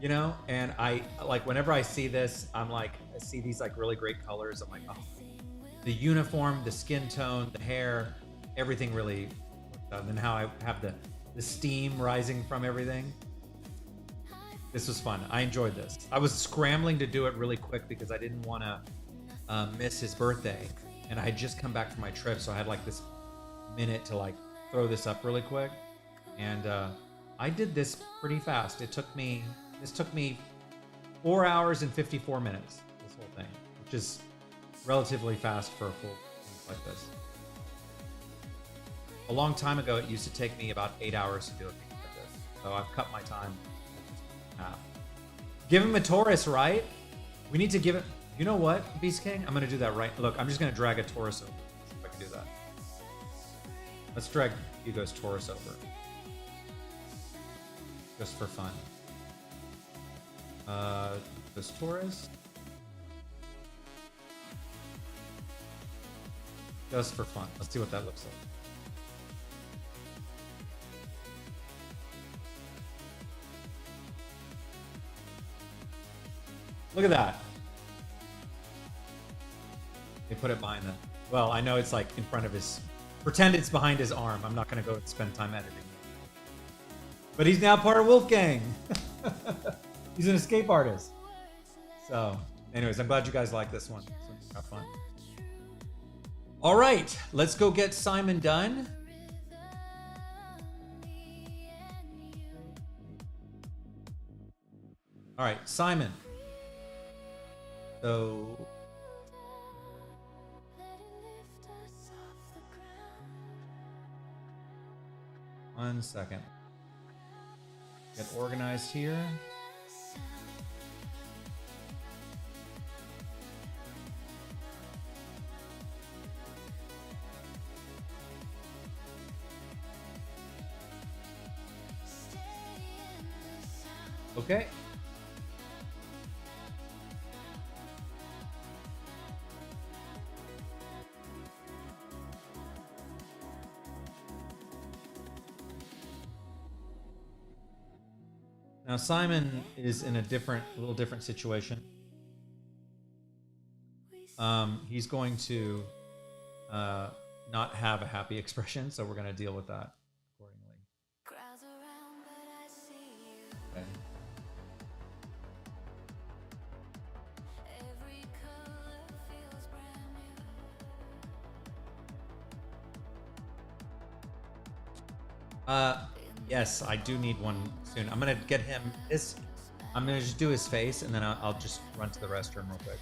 you know? And I like, whenever I see this, I'm like, I see these like really great colors. I'm like, oh, the uniform, the skin tone, the hair, everything really, and then how I have the steam rising from everything. This was fun. I enjoyed this. I was scrambling to do it really quick because I didn't want to miss his birthday. And I had just come back from my trip, so I had like this minute to like throw this up really quick. And I did this pretty fast. This took me 4 hours and 54 minutes, this whole thing, which is relatively fast for a full piece like this. A long time ago, it used to take me about 8 hours to do a piece like this. So I've cut my time in half. Give him a Taurus, right? We need to give it. You know what, Beast King? I'm gonna do that right. Look, I'm just gonna drag a Taurus over. See if I can do that. Let's drag Hugo's Taurus over. Just for fun. This Taurus. Just for fun. Let's see what that looks like. Look at that. They put it behind the... Well, I know it's like in front of his... Pretend it's behind his arm. I'm not going to go and spend time editing. But he's now part of Wolfgang. He's an escape artist. So, anyways, I'm glad you guys like this one. So, have fun. All right, let's go get Simon done. All right, Simon. So... 1 second. Get organized here. Okay. Now Simon is in a little different situation. He's going to not have a happy expression, so we're going to deal with that accordingly. Okay. Yes, I do need one soon. I'm gonna get him this. I'm gonna just do his face, and then I'll just run to the restroom real quick.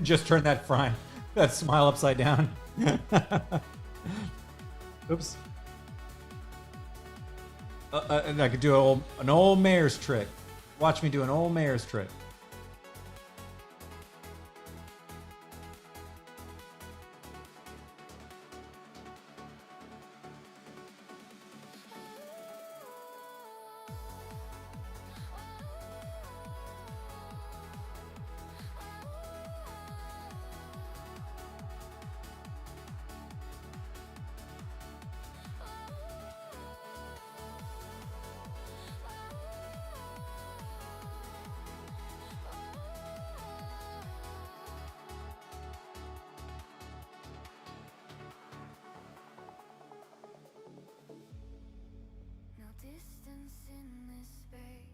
Just turn that smile upside down. Oops. And I could do an old mayor's trick. Watch me do an old mayor's trick. No distance in this space.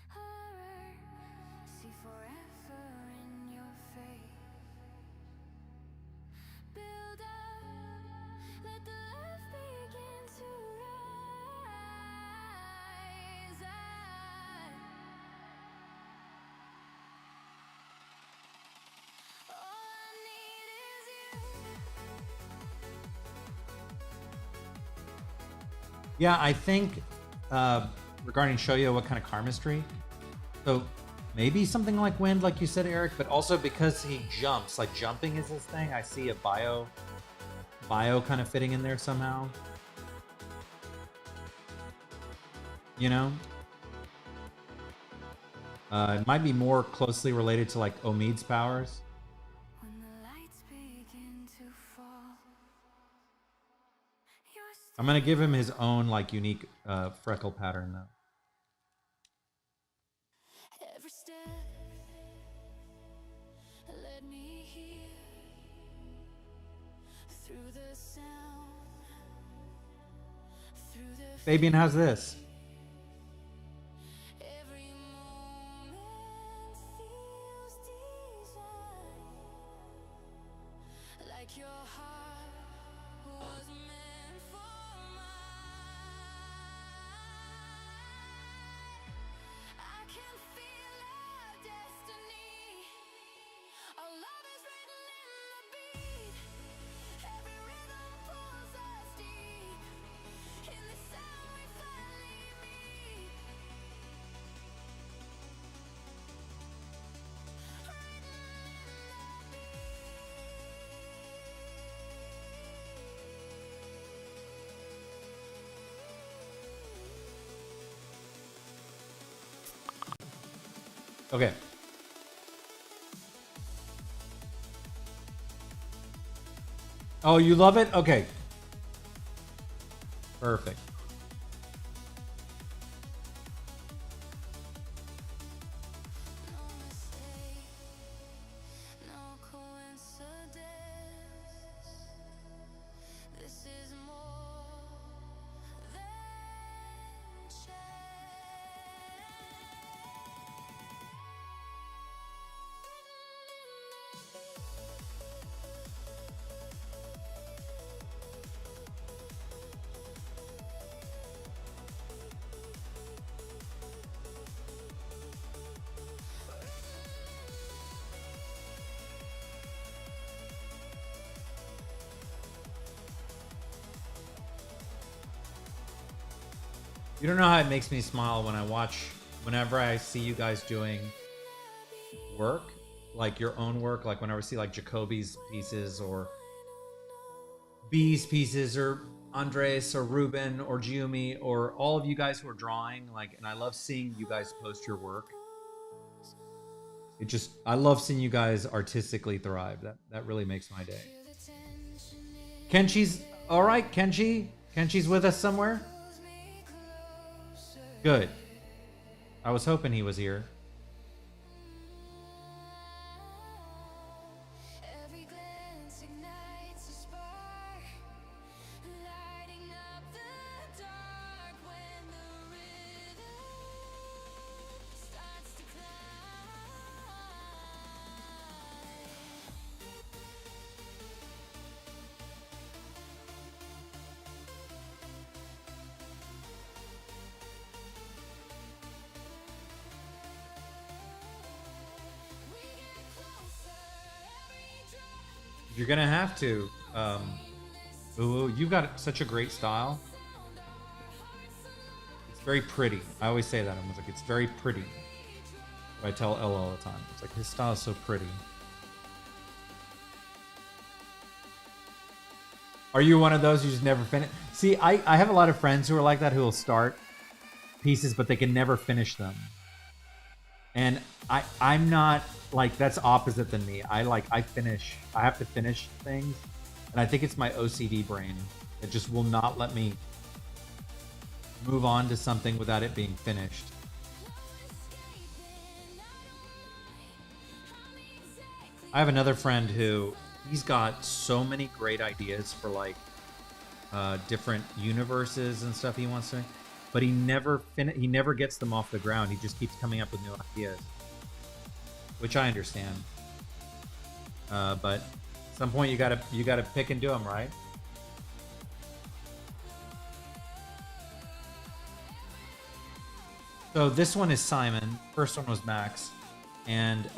Horror, see forever in your face. Build up, let the love begin to rise. All I need is you. Yeah, I think regarding Shoyo, what kind of karmastry? So maybe something like wind, like you said, Eric, but also because he jumps, like jumping is his thing. I see a bio kind of fitting in there somehow. You know? It might be more closely related to like Omid's powers. When the lights begin to fall, you're I'm gonna give him his own like unique freckle pattern though. every step. Let me hear through the sound, through the Fabian, how's this? every moment feels designed, like your heart was meant for mine. I can feel our destiny. Our love is written in the beat. Every rhythm pulls us deep. In the sound we finally meet. Okay. Oh, you love it? Okay. Perfect. No mistake, no coincidence. This is more than chance. You don't know how it makes me smile when whenever I see you guys doing work, like your own work, like whenever I see like Jacoby's pieces or B's pieces or Andres or Ruben or Giumi or all of you guys who are drawing, like, and I love seeing you guys post your work. I love seeing you guys artistically thrive. That really makes my day. Kenchi's all right. Kenchi's with us somewhere. Good. I was hoping he was here. Every glance ignites a spark, lighting up the dark when the rhythm starts to climb. You're gonna have to. Ooh, you've got such a great style. It's very pretty. I always say that. I'm like, it's very pretty. I tell Ella all the time. It's like his style is so pretty. Are you one of those who just never finish? See, I have a lot of friends who are like that, who will start pieces, but they can never finish them. And I'm not like, that's opposite than me. I finish. I have to finish things. And I think it's my OCD brain that just will not let me move on to something without it being finished. I have another friend who, he's got so many great ideas for like different universes and stuff he wants to make, but he never gets them off the ground. He just keeps coming up with new ideas, which I understand. But at some point you gotta pick and do them, right? So this one is Simon. First one was Max. And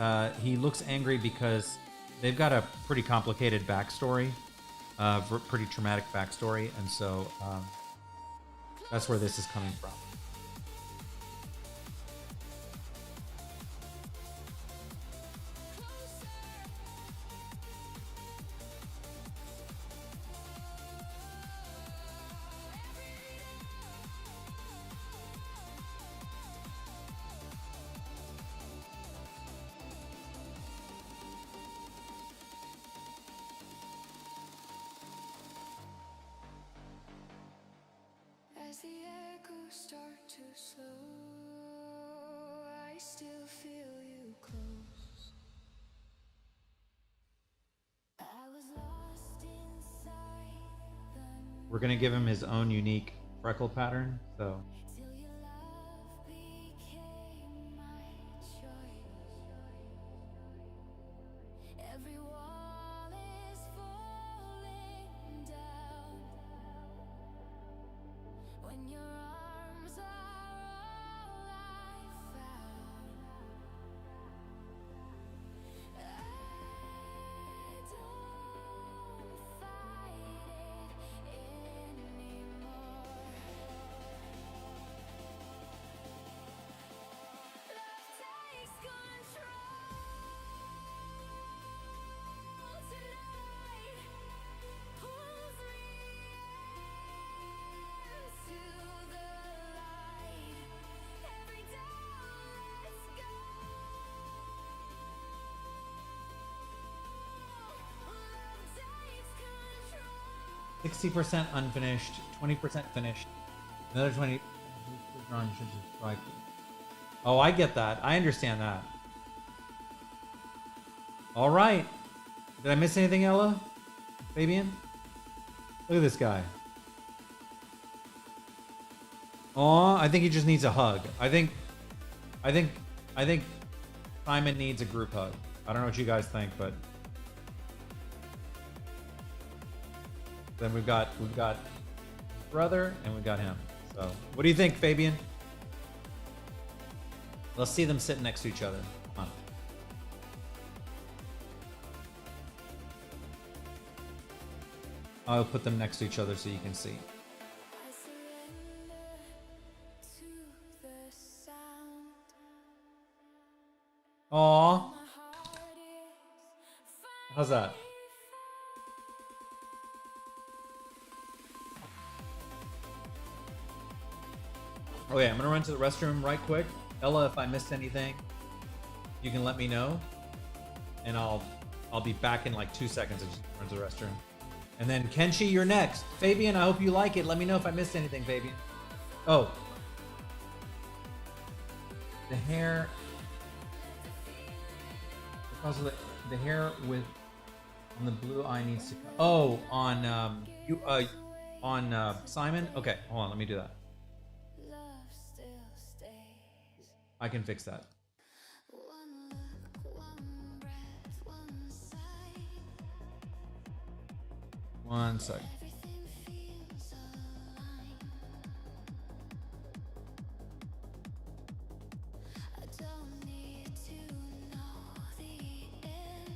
he looks angry because they've got a pretty complicated backstory, pretty traumatic backstory, and so that's where this is coming from. As the echoes start to slow, I still feel you close. I was lost inside the We're gonna give him his own unique freckle pattern. So till your love became my choice. Every wall is falling down when your arms are all I found. I don't fight it anymore. Love takes control tonight, pulls me into the light. Every doubt lets go. Love takes control. 60% unfinished, 20% finished, another 20. Oh, I get that. I understand that. All right. Did I miss anything, Ella? Fabian? Look at this guy. Oh, I think he just needs a hug. I think Simon needs a group hug. I don't know what you guys think, but then we've got brother and we've got him. So, what do you think, Fabian? Let's see them sitting next to each other. Come on. I'll put them next to each other so you can see. I surrender to the sound. Aw, My heart is how's that? Okay, I'm gonna run to the restroom right quick. Ella, if I missed anything, you can let me know, and I'll be back in like 2 seconds. I just run to the restroom, and then Kenshi, you're next. Fabian, I hope you like it. Let me know if I missed anything, Fabian. Oh, the hair. Because of the hair with on the blue eye needs to. Oh, on Simon. Okay, hold on. Let me do that. love still stays. I can fix that. One look, one breath, one sight. 1 sec. Everything feels aligned. I don't need to know the end.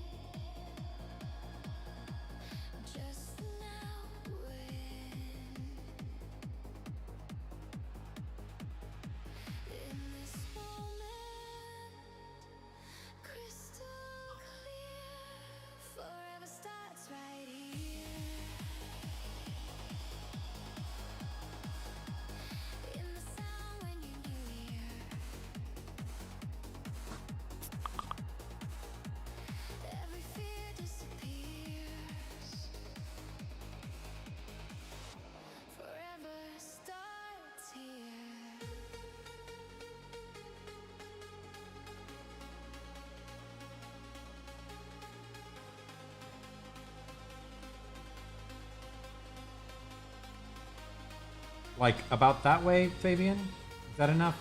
Like about that way, Fabian? Is that enough?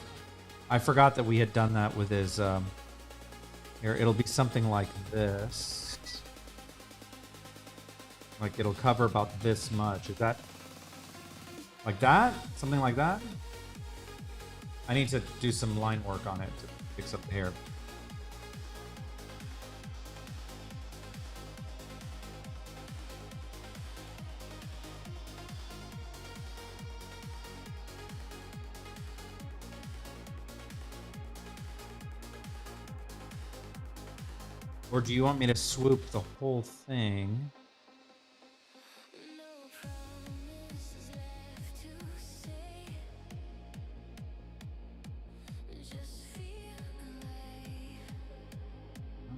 I forgot that we had done that with his, here, it'll be something like this. Like it'll cover about this much. Is that, like that? Something like that? I need to do some line work on it to fix up the hair. Or do you want me to swoop the whole thing?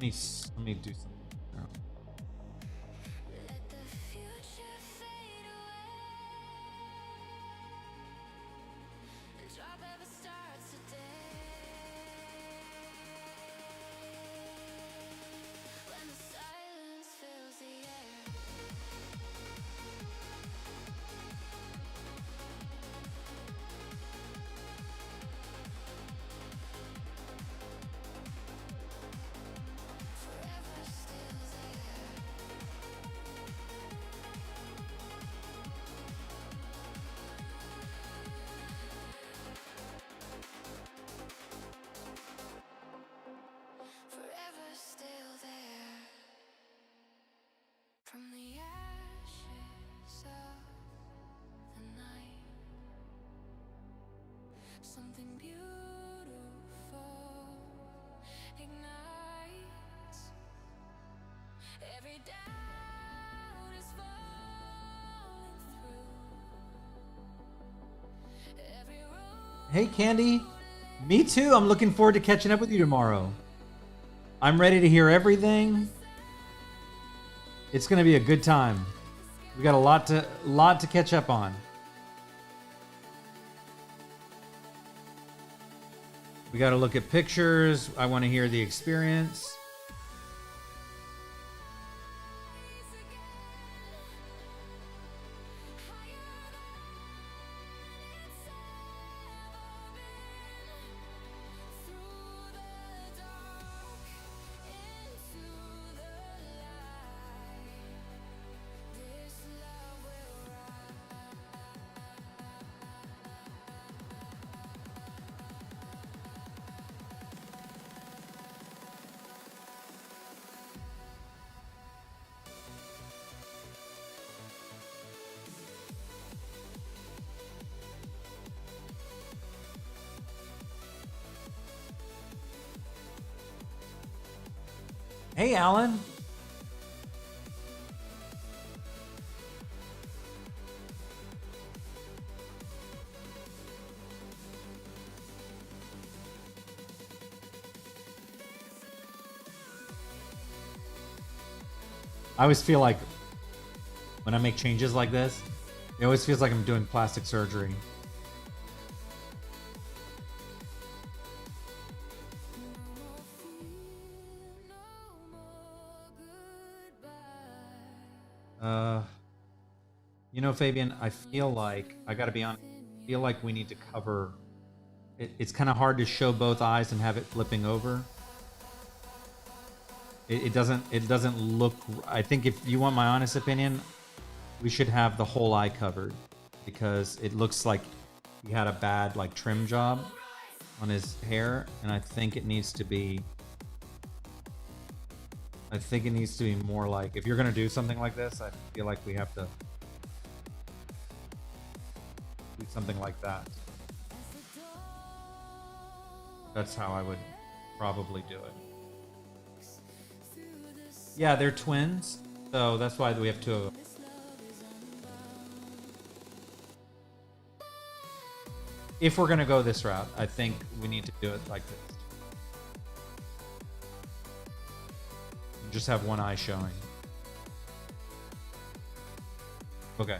Let me do something. No. From the ashes of the night, something beautiful ignites. Every doubt is falling through. Every road. Hey, Candy. Me too. I'm looking forward to catching up with you tomorrow. I'm ready to hear everything. It's going to be a good time. We got a lot to catch up on. We got to look at pictures. I want to hear the experience. Hey, Alan. I always feel like when I make changes like this, it always feels like I'm doing plastic surgery. You know, Fabian, I feel like, I gotta be honest, I feel like we need to cover, it's kind of hard to show both eyes and have it flipping over. It doesn't look, I think if you want my honest opinion, we should have the whole eye covered because it looks like he had a bad like trim job on his hair, and I think it needs to be more like, if you're gonna do something like this, I feel like we have to do something like that. That's how I would probably do it. Yeah, they're twins, so that's why we have two of them. If we're gonna go this route, I think we need to do it like this. Just have one eye showing. Okay.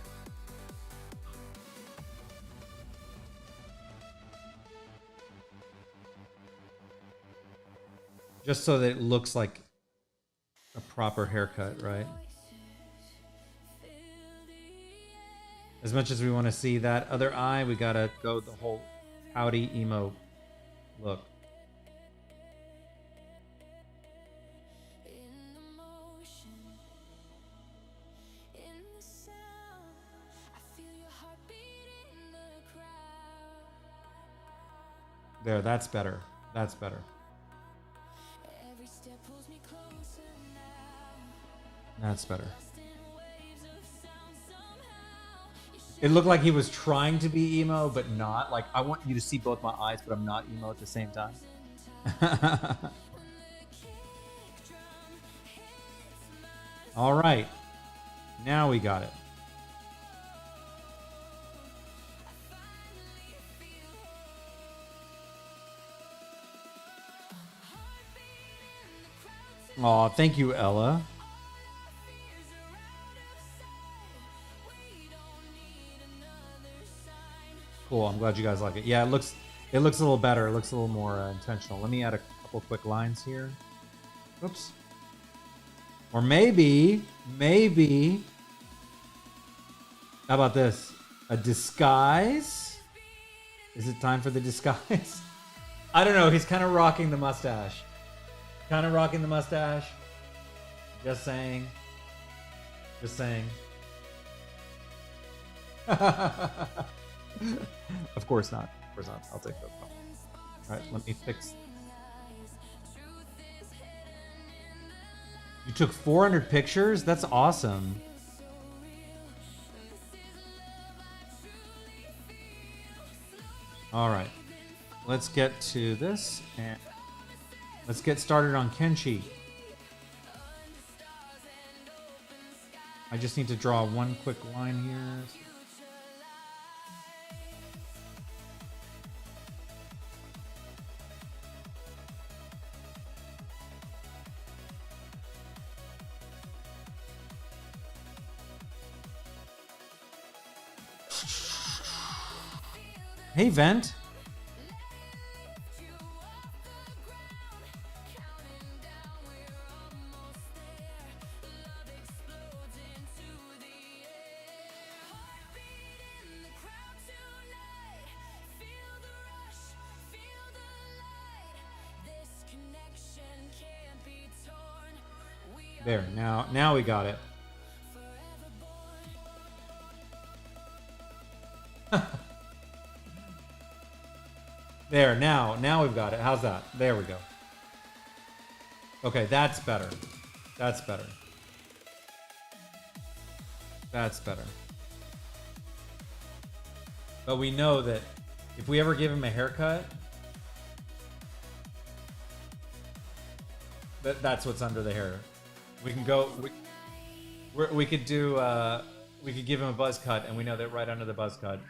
Just so that it looks like a proper haircut, right? As much as we want to see that other eye, we gotta go the whole pouty emo look. There, that's better. That's better. That's better. It looked like he was trying to be emo, but not. Like, I want you to see both my eyes, but I'm not emo at the same time. All right. Now we got it. Aw, thank you, Ella. Cool. I'm glad you guys like it. Yeah, it looks a little better. It looks a little more intentional. Let me add a couple quick lines here. Oops. Or maybe. How about this? A disguise? Is it time for the disguise? I don't know. He's kind of rocking the mustache. Just saying. Of course not. I'll take that. All right, let me fix. You took 400 pictures? That's awesome. All right, let's get to this and let's get started on Kenshi. I just need to draw one quick line here. Hey, Vent. There, now we got it. There, now we've got it. How's that? There we go. Okay, that's better. That's better. But we know that if we ever give him a haircut, that's what's under the hair. We can go. We could do. We could give him a buzz cut, and we know that right under the buzz cut,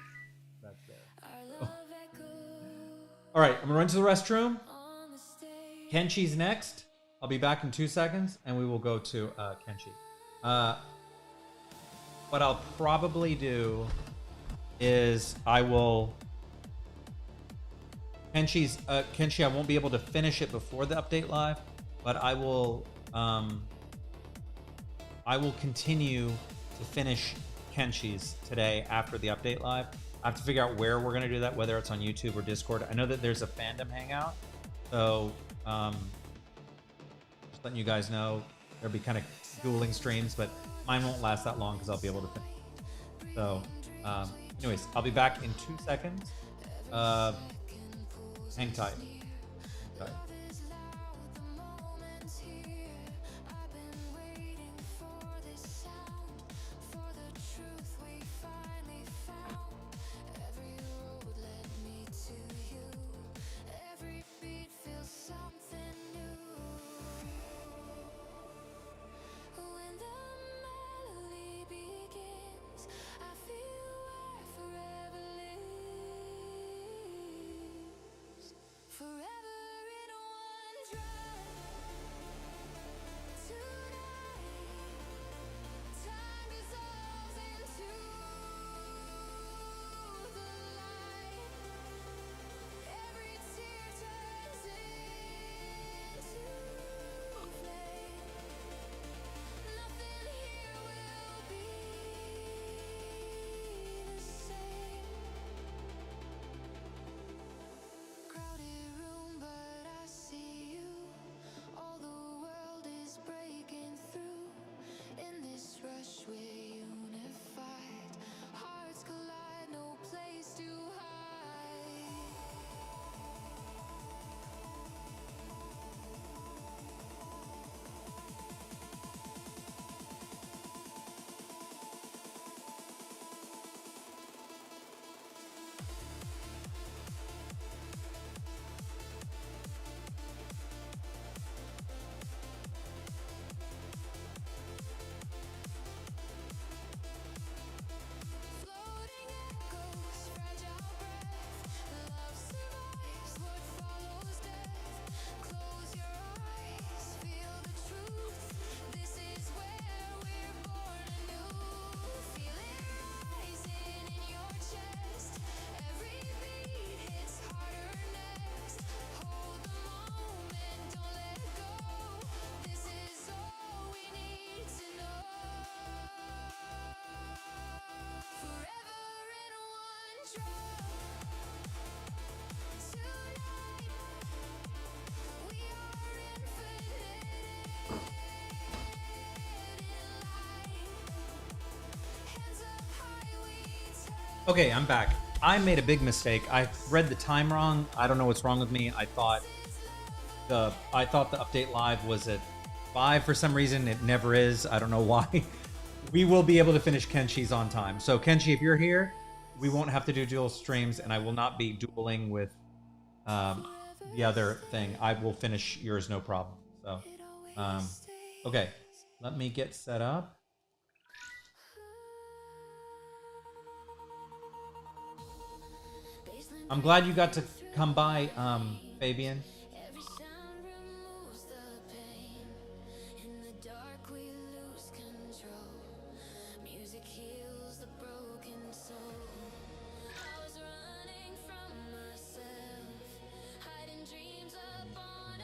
that's there. Oh. All right, I'm gonna run to the restroom. Kenshi's next. I'll be back in 2 seconds, and we will go to Kenshi. What I'll probably do is I will. Kenshi, I won't be able to finish it before the update live, but I will continue to finish Kenshi's today after the update live. I have to figure out where we're going to do that, whether it's on YouTube or Discord. I know that there's a fandom hangout, so just letting you guys know there'll be kind of dueling streams, but mine won't last that long because I'll be able to finish. So, anyways, I'll be back in 2 seconds. Hang tight. Forever Okay, I'm back. I made a big mistake. I read the time wrong. I don't know what's wrong with me. I thought the update live was at 5 for some reason. It never is. I don't know why. We will be able to finish Kenshi's on time. So Kenshi, if you're here, we won't have to do dual streams, and I will not be dueling with the other thing. I will finish yours no problem. So, okay, let me get set up. I'm glad you got to come by, Fabian.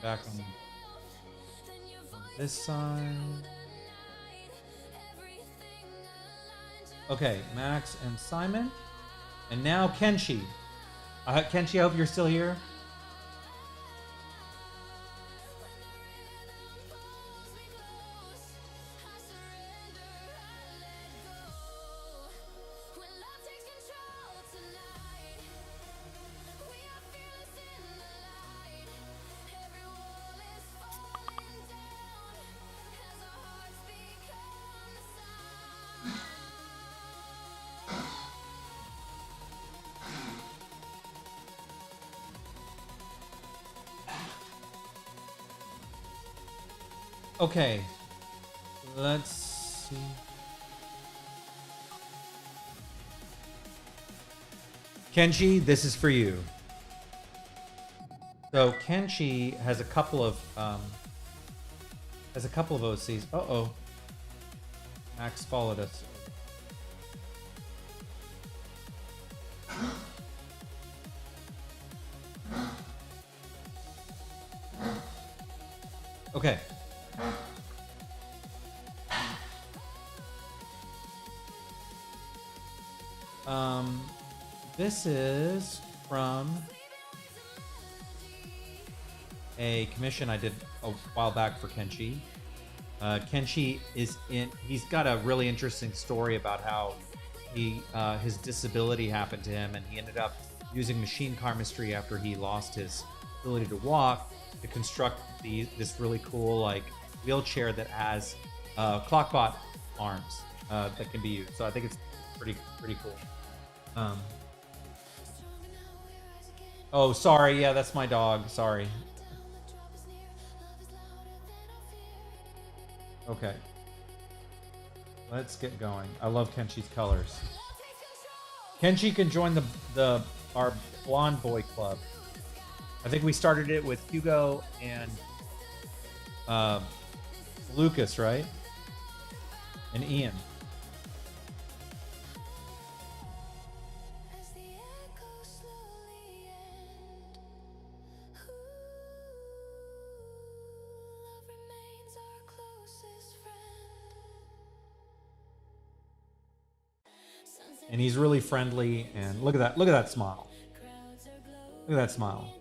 Back on this side. Okay, Max and Simon. And now Kenshi. Kenshi, I hope you're still here. Okay, let's see. Kenshi, this is for you. So Kenshi has a couple of OCs. Uh-oh. Max followed us. Okay. This is from a commission I did a while back for Kenshi. Kenshi he's got a really interesting story about how his disability happened to him, and he ended up using machine karmastry after he lost his ability to walk to construct this really cool like wheelchair that has Clockbot arms that can be used. So I think it's pretty cool. Oh, sorry. Yeah, that's my dog. Sorry. Okay. Let's get going. I love Kenshi's colors. Kenshi can join our blonde boy club. I think we started it with Hugo and Lucas, right? And Ian. And he's really friendly, and look at that smile. Look at that smile.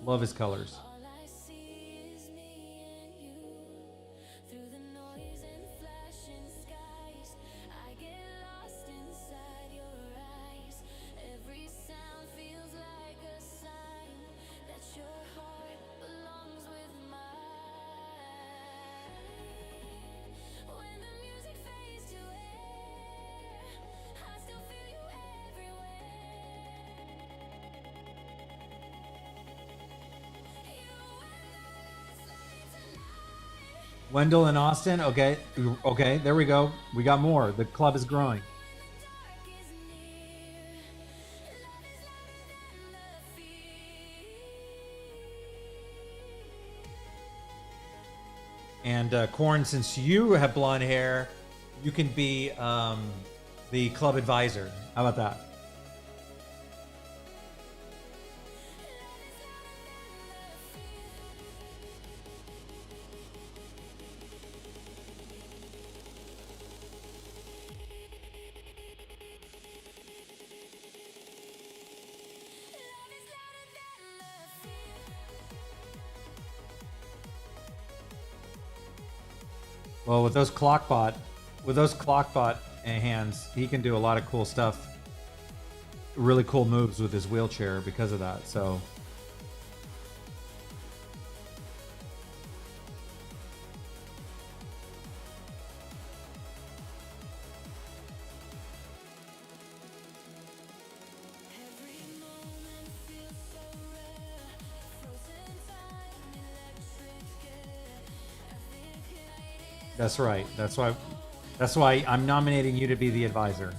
Love his colors. Wendell and Austin. Okay, there we go. We got more. The club is growing. And Corn, since you have blonde hair, you can be the club advisor. How about that? Well, with those clockbot hands, he can do a lot of cool stuff. Really cool moves with his wheelchair because of that. So that's right. That's why I'm nominating you to be the advisor.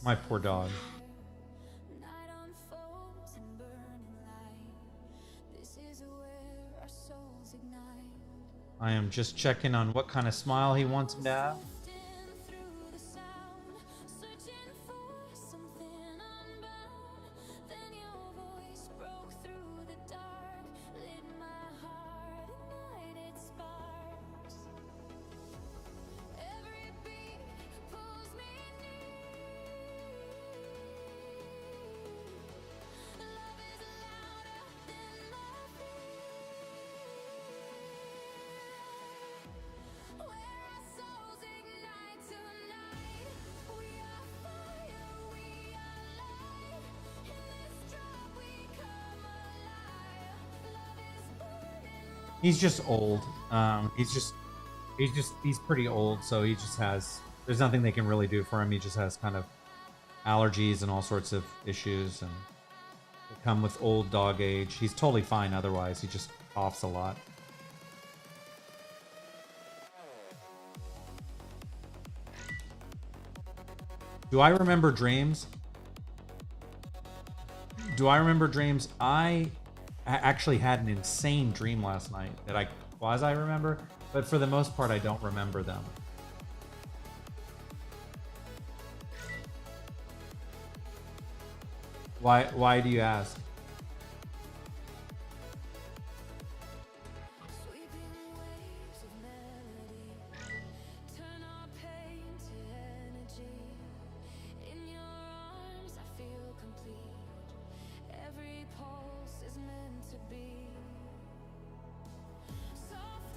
My poor dog. I am just checking on what kind of smile he wants him to have. He's just old. He's pretty old, so he just has, there's nothing they can really do for him. He just has kind of allergies and all sorts of issues, and they come with old dog age. He's totally fine otherwise. He just coughs a lot. Do I remember dreams? I actually had an insane dream last night that I quasi remember, but for the most part I don't remember them. Why do you ask?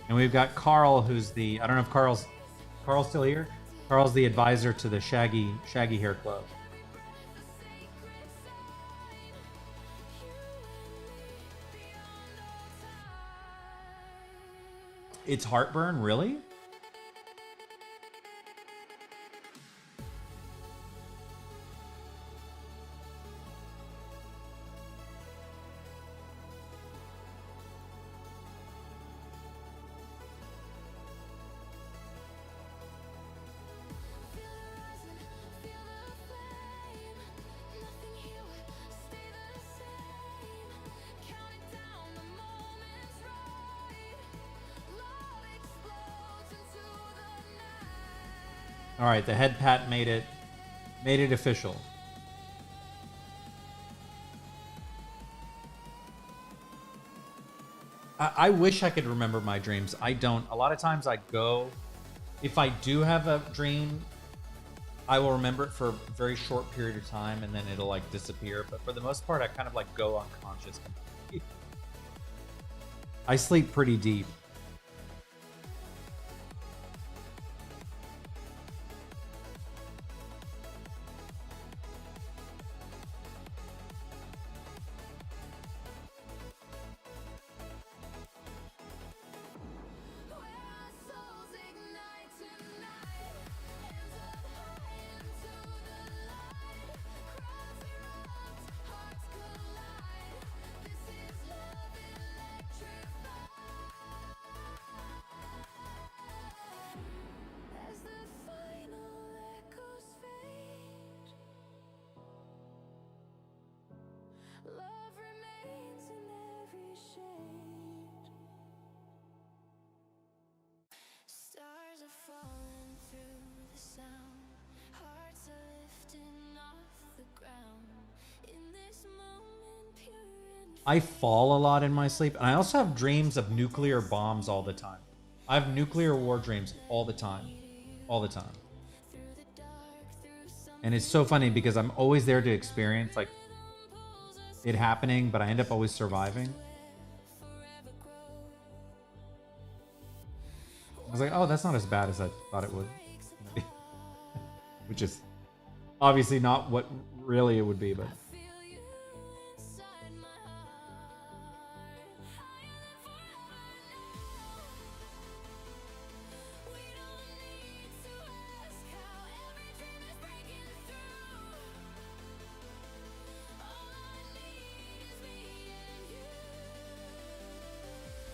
And we've got Carl, who's the, I don't know if Carl's still here? Carl's the advisor to the Shaggy Hair Club. It's heartburn, really? All right, the head pat made it official. I wish I could remember my dreams. I don't. A lot of times I go, if I do have a dream I will remember it for a very short period of time and then it'll like disappear. But for the most part, I kind of like go unconscious. I sleep pretty deep. Love remains in every shade. Stars are falling through the sound. Hearts are lifting off the ground. In this moment, pure and I fall a lot in my sleep, and I also have dreams of nuclear bombs all the time. I have nuclear war dreams all the time. All the time. And it's so funny because I'm always there to experience like it happening, but I end up always surviving. I was like, oh, that's not as bad as I thought it would. Which is obviously not what really it would be, but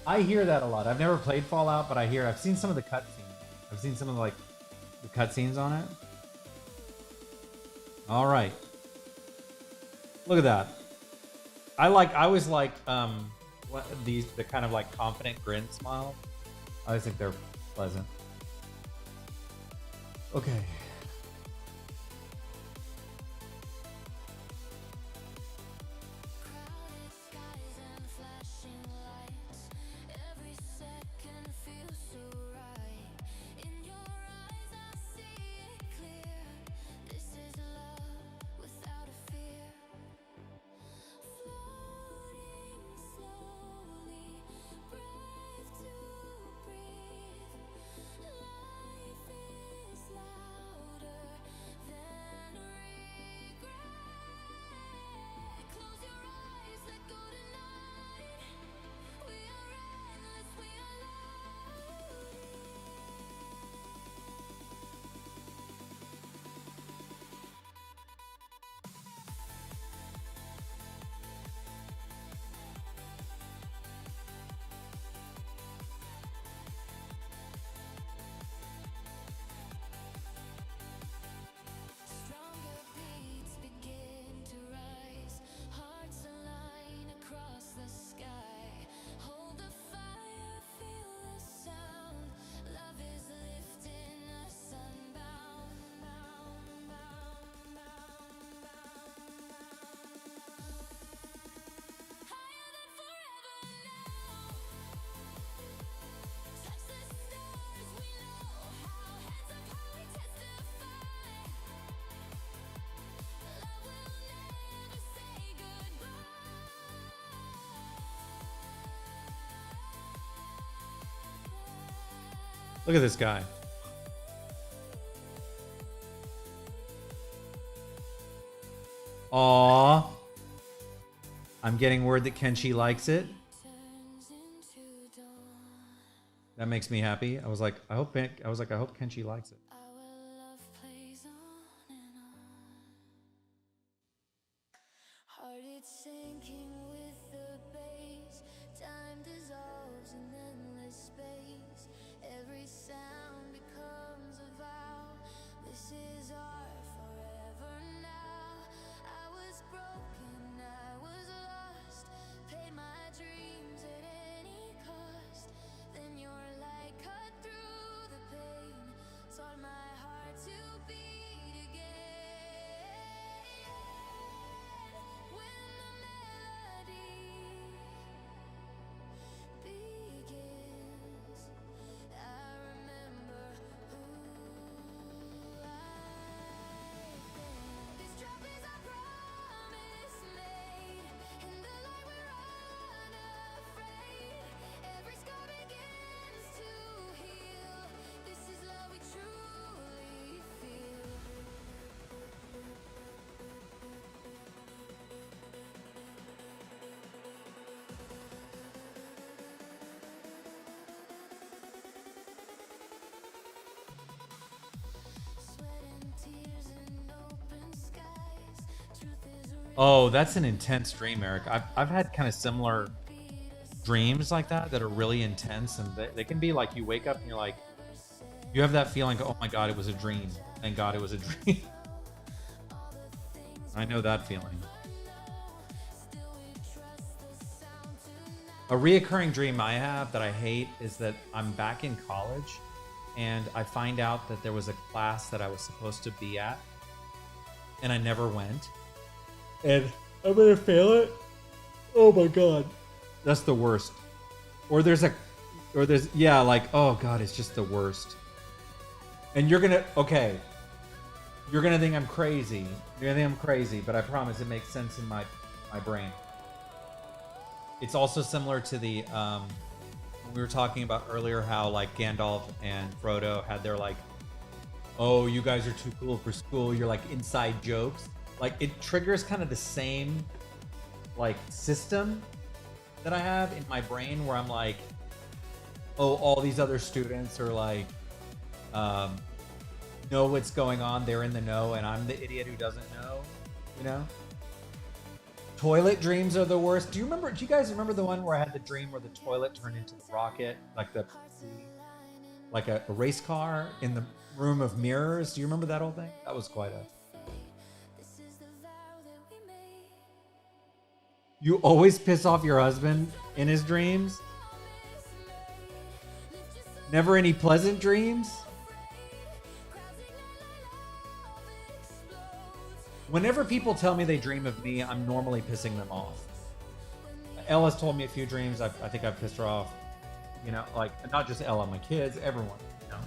I hear that a lot. I've never played Fallout, but I've seen some of the cutscenes. I've seen some of like the cutscenes on it. All right. Look at that. I always like the kind of like confident grin smile. I always think they're pleasant. Okay. crowded skies and flashing lights. Every second feels so right. In your eyes, I see it clear. This is love without a fear. Floating slowly, breath to breathe. Life is louder than regret. Close your eyes, let go tonight. We are endless, we are stronger beats begin to rise. Hearts align across the sky. Hold the fire, feel the sound. Love is lifting us unbound, bound, bound, bound, higher than forever now. Touch the stars, we know how. Hands up high, we testify. Love will never say goodbye. Look at this guy. Aww. I'm getting word that Kenshi likes it. Turns into dawn. That makes me happy. I was like, I hope Kenshi likes it. Our love plays on and on. Heart it's sinking with the bass. Time dissolves in endless space. Every sound becomes a vow. This is our forever now. I was broken, I was lost. Paid my dreams at any cost. Then your light cut through the pain. Taught my heart to beat again. When the melody begins, I remember who I Oh, that's an intense dream, Eric. I've had kind of similar dreams like that are really intense, and they can be like you wake up and you're like, you have that feeling, oh my God, it was a dream. Thank God it was a dream. I know that feeling. A reoccurring dream I have that I hate is that I'm back in college and I find out that there was a class that I was supposed to be at and I never went. And I'm gonna fail it? Oh my God. That's the worst. Or there's, yeah, like, oh God, it's just the worst. And you're gonna, okay, you're gonna think I'm crazy. You're gonna think I'm crazy, but I promise it makes sense in my brain. It's also similar to the, we were talking about earlier how like Gandalf and Frodo had their like, oh, you guys are too cool for school. You're like inside jokes. Like it triggers kind of the same like system that I have in my brain where I'm like, oh, all these other students are like, know what's going on. They're in the know and I'm the idiot who doesn't know, you know? Toilet dreams are the worst. Do you guys remember the one where I had the dream where the toilet turned into the rocket? Like a race car in the room of mirrors? Do you remember that whole thing? That was quite a... You always piss off your husband in his dreams? Never any pleasant dreams? Whenever people tell me they dream of me, I'm normally pissing them off. Ella's told me a few dreams. I think I've pissed her off. You know, like, not just Ella, my kids, everyone, you know.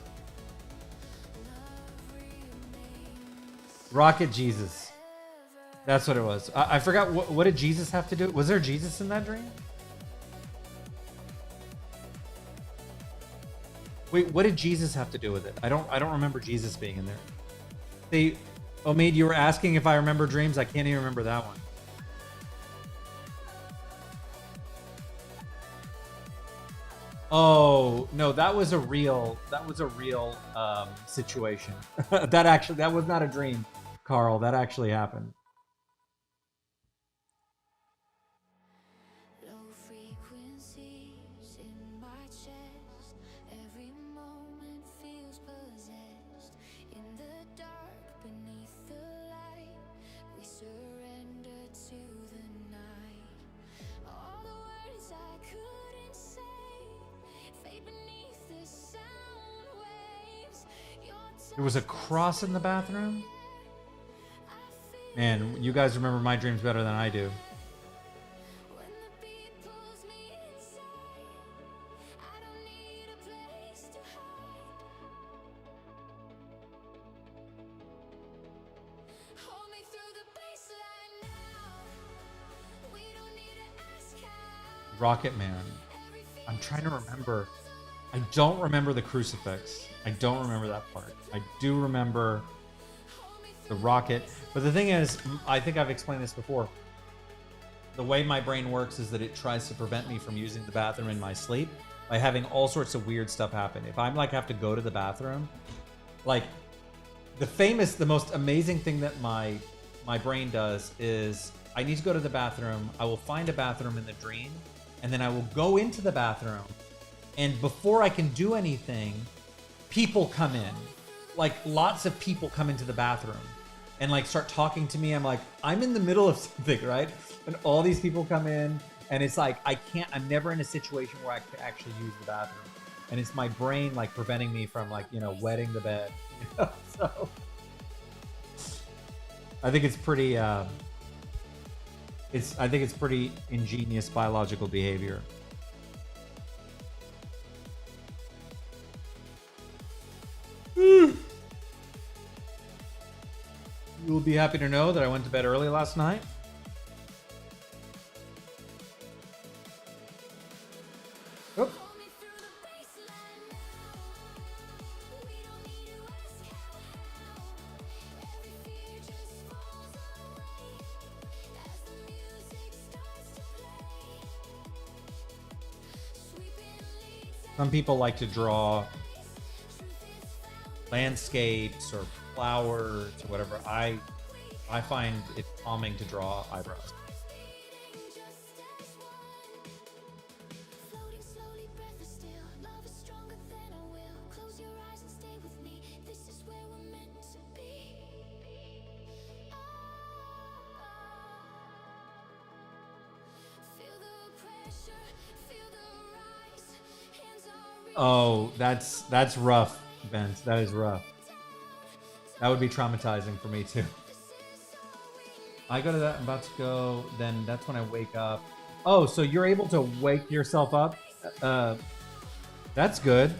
Rocket Jesus. That's what it was. I forgot, what did Jesus have to do? Was there Jesus in that dream? Wait, what did Jesus have to do with it? I don't remember Jesus being in there. Omid, you were asking if I remember dreams. I can't even remember that one. Oh no, that was a real situation. that was not a dream, Carl. That actually happened. There was a cross in the bathroom? Man, you guys remember my dreams better than I do. Rocket Man. I'm trying to remember. I don't remember the crucifix. I don't remember that part. I do remember the rocket. But the thing is, I think I've explained this before. The way my brain works is that it tries to prevent me from using the bathroom in my sleep by having all sorts of weird stuff happen. If I'm like have to go to the bathroom, like the most amazing thing that my brain does is I need to go to the bathroom. I will find a bathroom in the dream, and then I will go into the bathroom. And before I can do anything, people come in. Like lots of people come into the bathroom and like start talking to me. I'm like, I'm in the middle of something, right? And all these people come in and it's like, I'm never in a situation where I can actually use the bathroom. And it's my brain like preventing me from like, wetting the bed. So I think it's pretty, it's pretty ingenious biological behavior. You will be happy to know that I went to bed early last night. Oh. Some people like to draw landscapes or flowers or whatever. I I find it calming to draw eyebrows. Oh, that's rough, Vince. That is rough. That would be traumatizing for me too. I go to that. I'm about to go. Then that's when I wake up. Oh, so you're able to wake yourself up? That's good.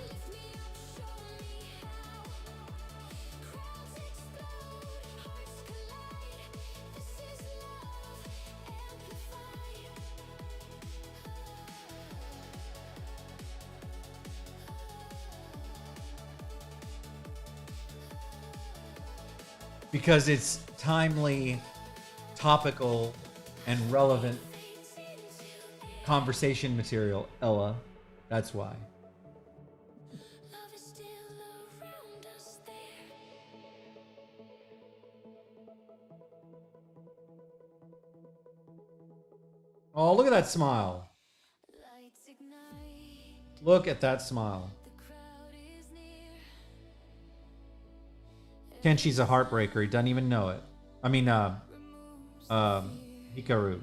Because it's timely, topical, and relevant conversation material, Ella. That's why. Oh, look at that smile. Look at that smile. Kenshi's a heartbreaker. He doesn't even know it. I mean, Hikaru.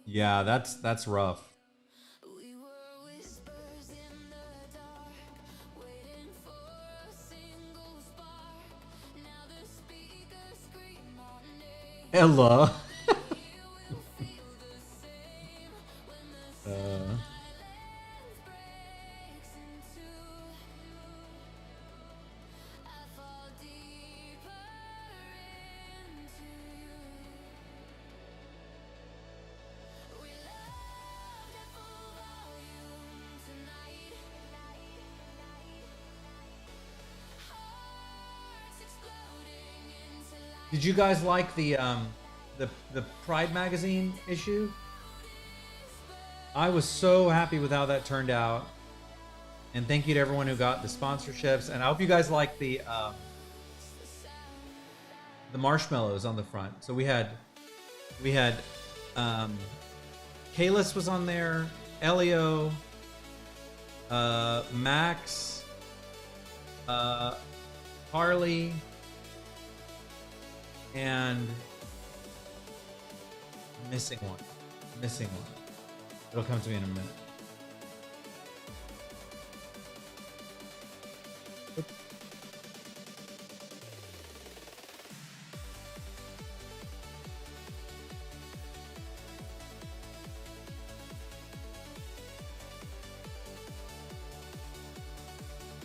Yeah, that's rough. Ella. Did you guys like the Pride magazine issue? I was so happy with how that turned out, and thank you to everyone who got the sponsorships. And I hope you guys like the marshmallows on the front. So we had Kalis was on there, Elio, Max, Harley, and I'm missing one. It'll come to me in a minute.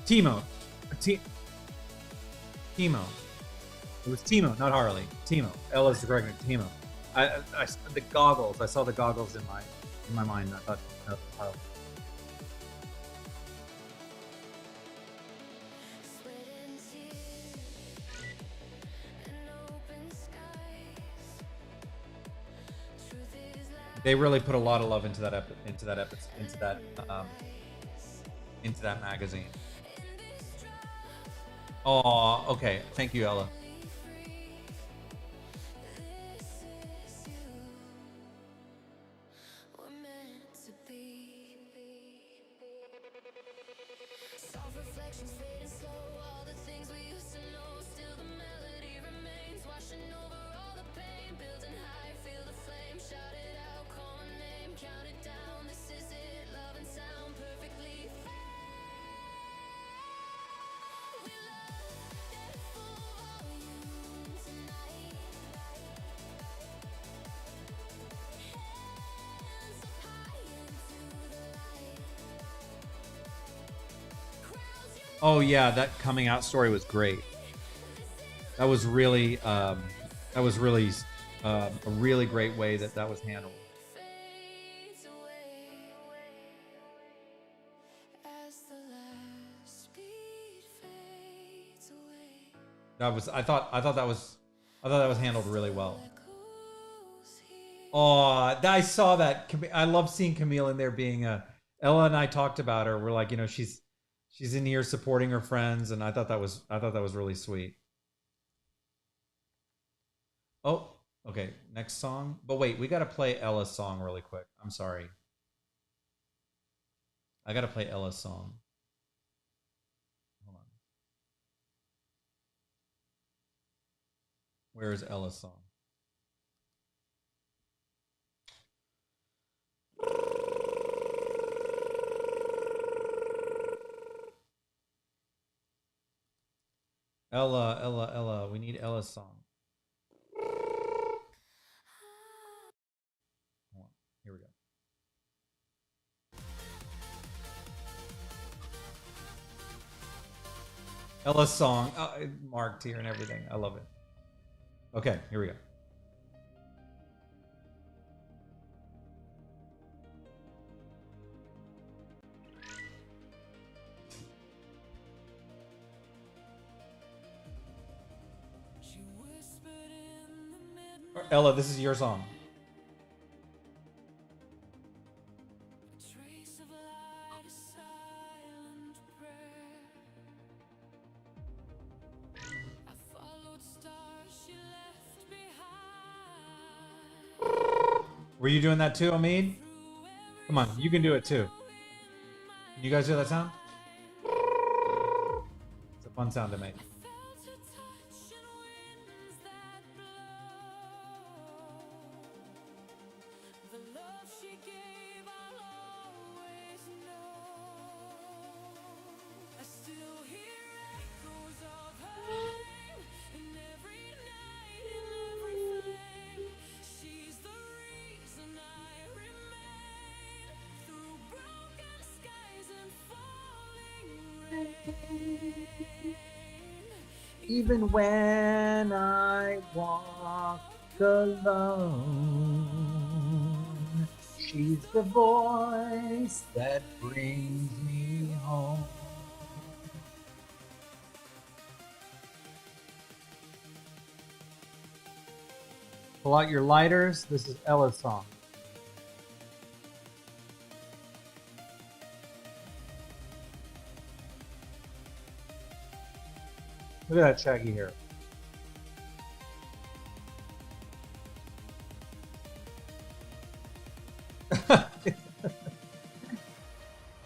Timo. Timo. It was Timo, not Harley. Timo. Ella's the correct name. Timo. The goggles. I saw the goggles in my mind. I thought that was Harley. They really put a lot of love into that magazine. Oh, okay. Thank you, Ella. Oh yeah, that coming out story was great. That was really a really great way that was handled. I thought that was handled really well. Oh, I saw that. I love seeing Camille in there being a. Ella and I talked about her. We're like, she's in here supporting her friends, and I thought that was really sweet. Oh, okay. Next song. But wait, we got to play Ella's song really quick. I'm sorry. I got to play Ella's song. Hold on. Where is Ella's song? Ella. We need Ella's song. Hold on. Here we go. Ella's song. Marked here and everything. I love it. Okay, here we go. Ella, this is your song. Were you doing that too, Omid? Come on, you can do it too. You guys hear that sound? It's a fun sound to make. Even when I walk alone, she's the voice that brings me home. Pull out your lighters. This is Ella's song. Look at that shaggy hair.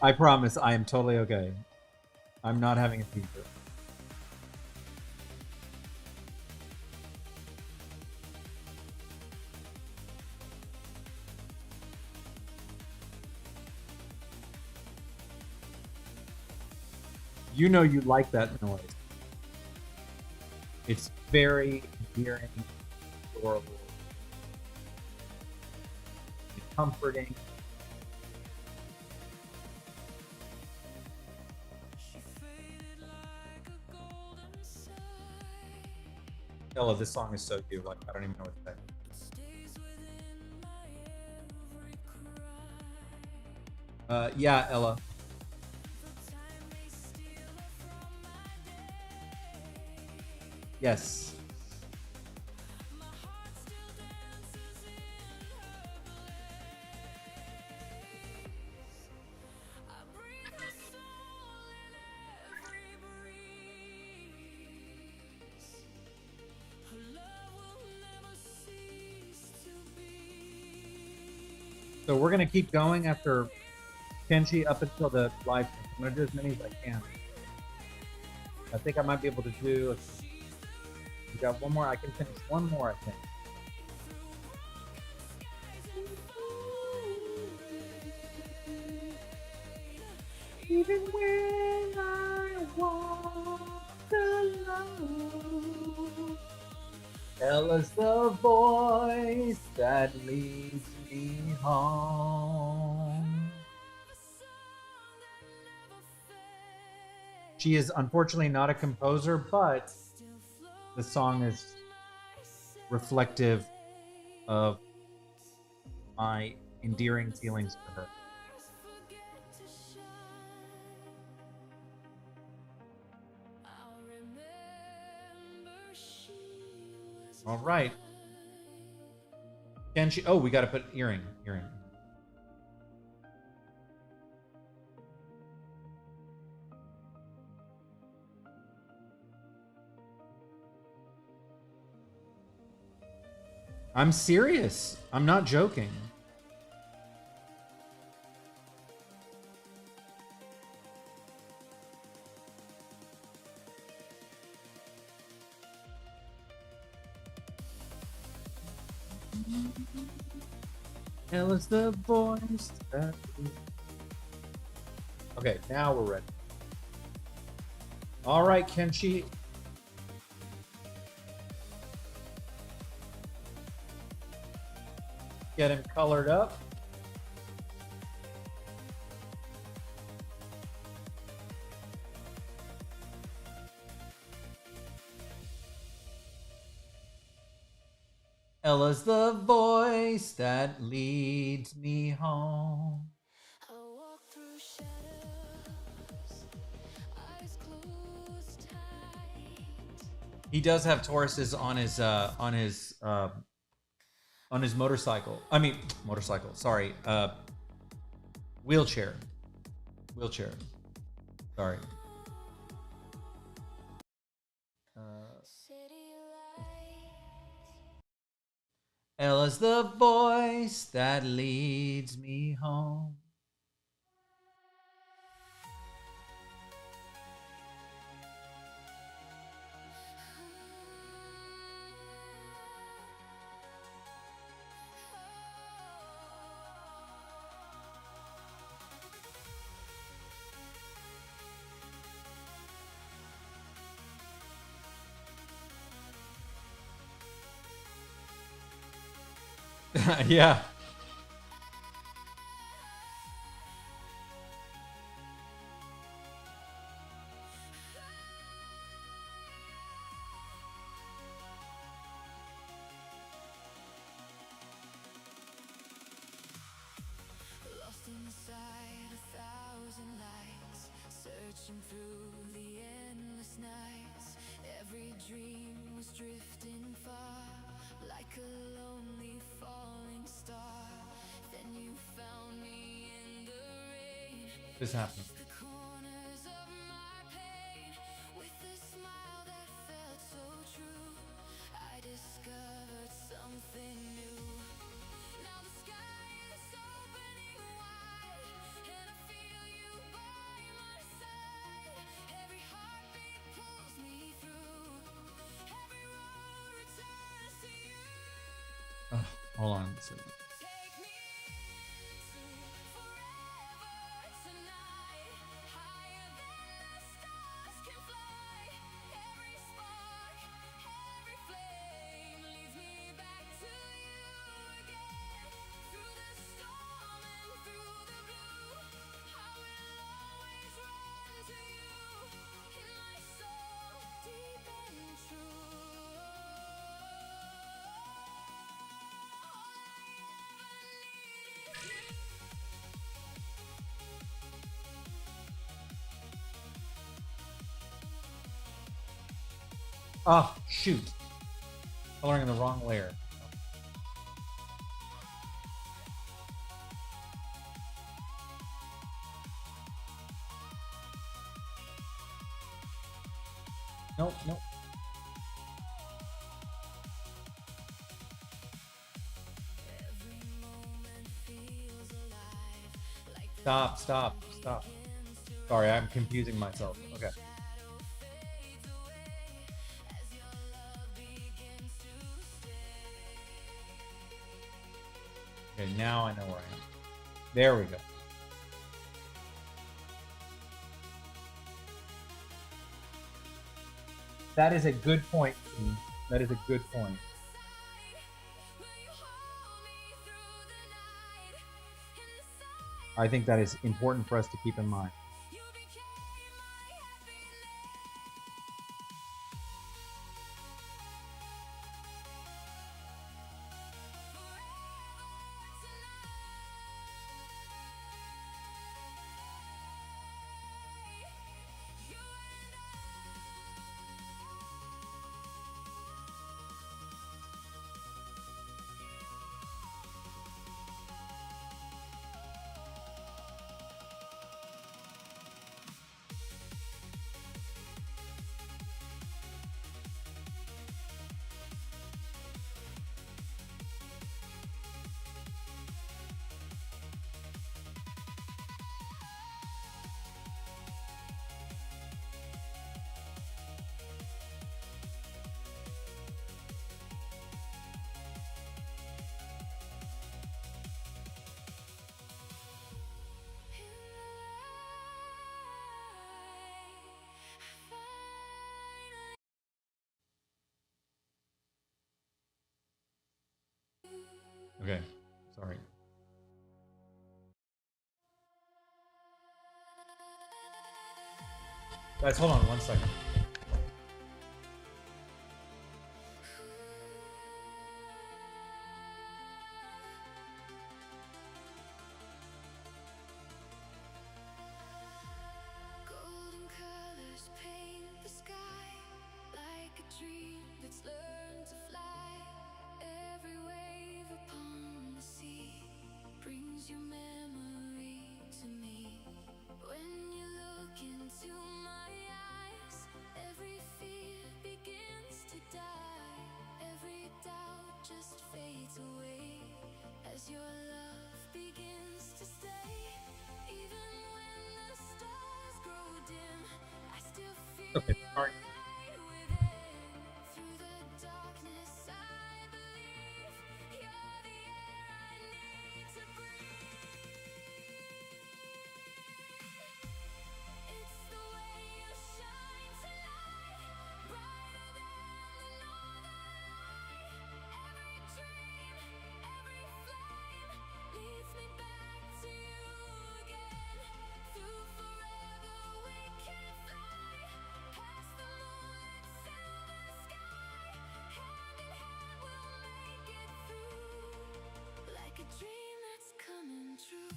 I promise I am totally okay. I'm not having a fever. You know you like that noise. It's very endearing, adorable, comforting. Ella, this song is so cute. Like, I don't even know what to say. Yeah, Ella. Yes. So we're gonna keep going after Kenshi up until the live. I'm gonna do as many as I can. I think I might be able to do. We got one more. I can finish one more, I think. Even when I walk alone, Ella's the voice that leads me home. She is unfortunately not a composer, but the song is reflective of my endearing feelings for her. All right. Can she? Oh, we got to put earring. Earring. I'm serious. I'm not joking. Tell us the voice that... Okay, now we're ready. All right, Kenshi. Get him colored up. Ella's the voice that leads me home. I walk through shadows, eyes closed tight. He does have Tauruses on his motorcycle. I mean, motorcycle. Sorry, wheelchair. Wheelchair. Sorry. City lights. Ella's the voice that leads me home. Yeah. Lost inside 1,000 lights, searching through the endless nights. Every dream was drifting far, like a lonely falling star. Then you found me in the rain. This happened. The corners of my pain, with a smile that felt so true. I discovered something new. Now the sky is opening wide, and I feel you by my side. Every heartbeat pulls me through. Every road returns to you. Oh, hold on. So, Take me into forever tonight, higher than the stars can fly. Every spark, every flame leads me back to you again. Through the storm and through the blue, I will always run to you. In my soul, deep and true. oh, shoot. Coloring in the wrong layer. Nope, nope. Stop, stop, stop. Sorry, I'm confusing myself. Okay. Okay, now I know where I am. There we go. That is a good point. Team. That is a good point. I think that is important for us to keep in mind. Okay, sorry. Guys, hold on 1 second. Golden colors paint the sky like a dream that's learned to fly. Every wave upon the sea brings your memory to me. When you look into my eyes, every fear begins to die. Every doubt just fades away as your love begins to stay. Even when the stars grow dim, I still feel Okay, your sorry. light within. Through the darkness, I believe you're the air I need to breathe. It's the way you shine tonight, brighter than the northern light. Every dream, every flame leads me back to you again. Through forever we can fly, past the moonlit silver sky. Hand in hand we'll make it through, like a dream that's coming true.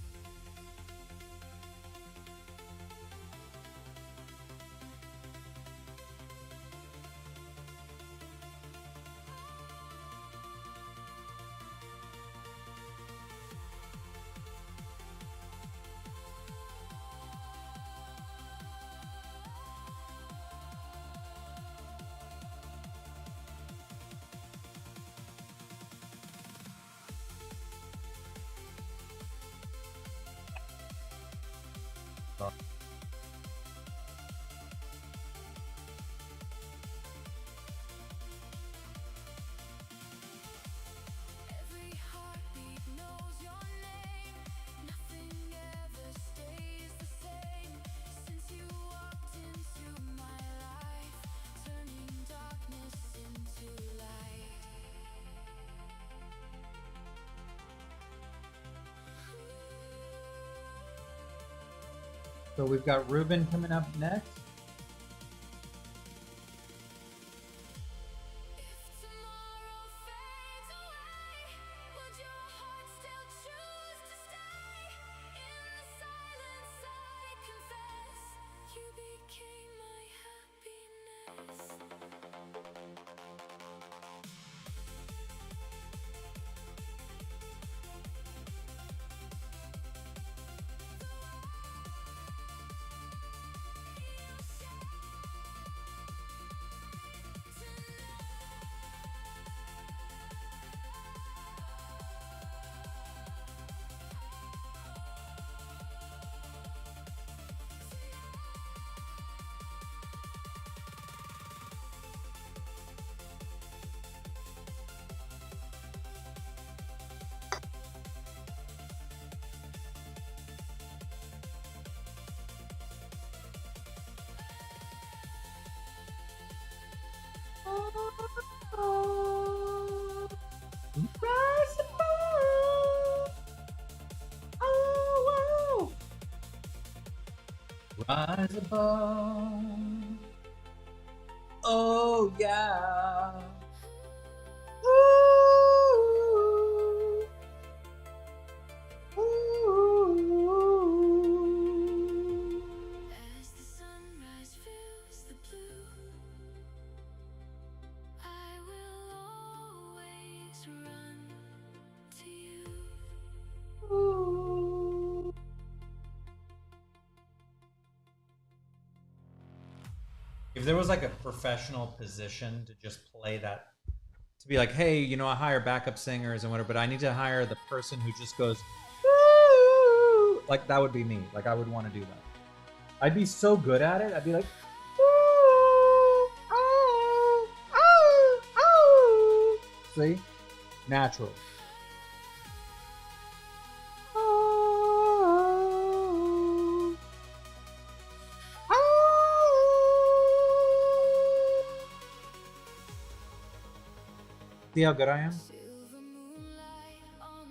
Every heartbeat knows your name. Nothing ever stays the same. Since you walked into my life, turning darkness into light. So we've got Ruben coming up next. If tomorrow fades away, would your heart still choose to stay? In the silence I confess, you became my happiness. Rise above. Oh yeah. Ooh. Ooh. As the sunrise fills the blue, I will always run to you. Ooh. If there was like a professional position to just play that, to be like, hey, you know, I hire backup singers and whatever, but I need to hire the person who just goes, "Woo!" Like that would be me. Like I would want to do that. I'd be so good at it. I'd be like, "Woo! Oh, oh, oh." See? Natural. Oh, oh. See how good I am? Silver moonlight on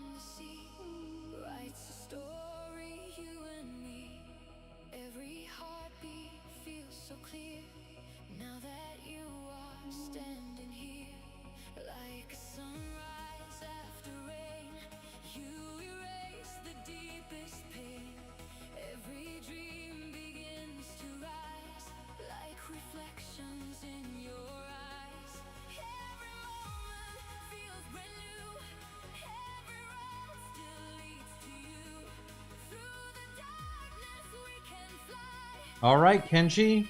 All right, Kenji.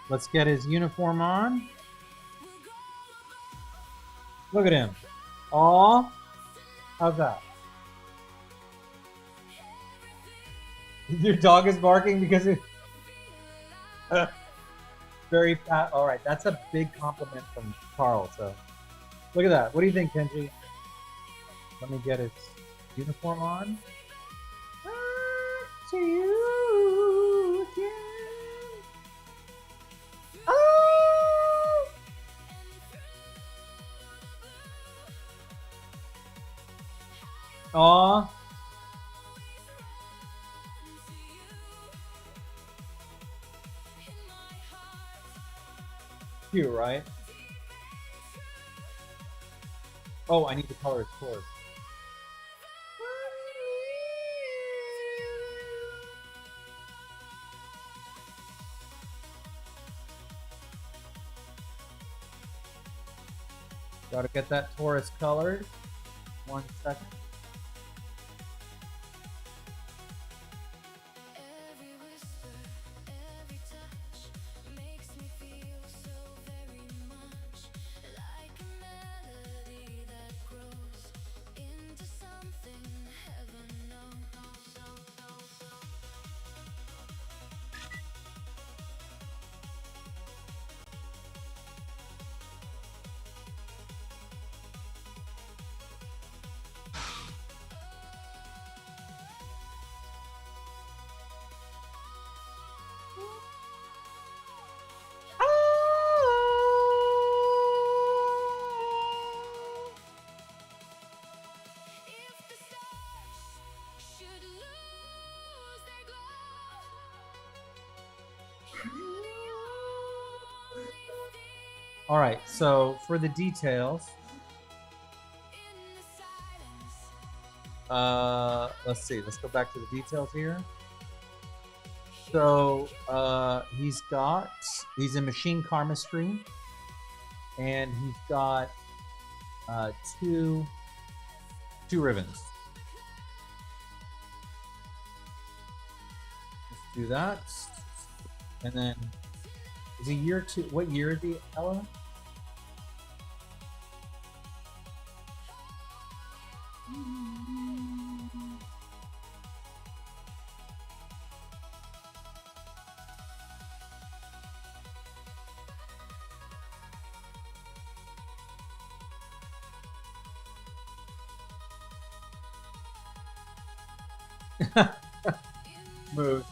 Let's get his uniform on. Look at him. Aw. How's that? Your dog is barking because it... very fat. All right, that's a big compliment from Carl. So look at that. What do you think, Kenji? Let me get his uniform on. To you again. Oh! Aw. Cute, right? Oh, I need to color his torso. Gotta get that Taurus colored. 1 second. Every whisper, every touch makes me feel so very much like a melody that grows into something heaven knows. If the stars should lose their glow, you're the only thing All right, so for the details, in the silence. let's see. Let's go back to the details here. So he's in machine karmastry, and he's got two ribbons. Let's do that, and then is he year 2? What year is he, Ella? Move.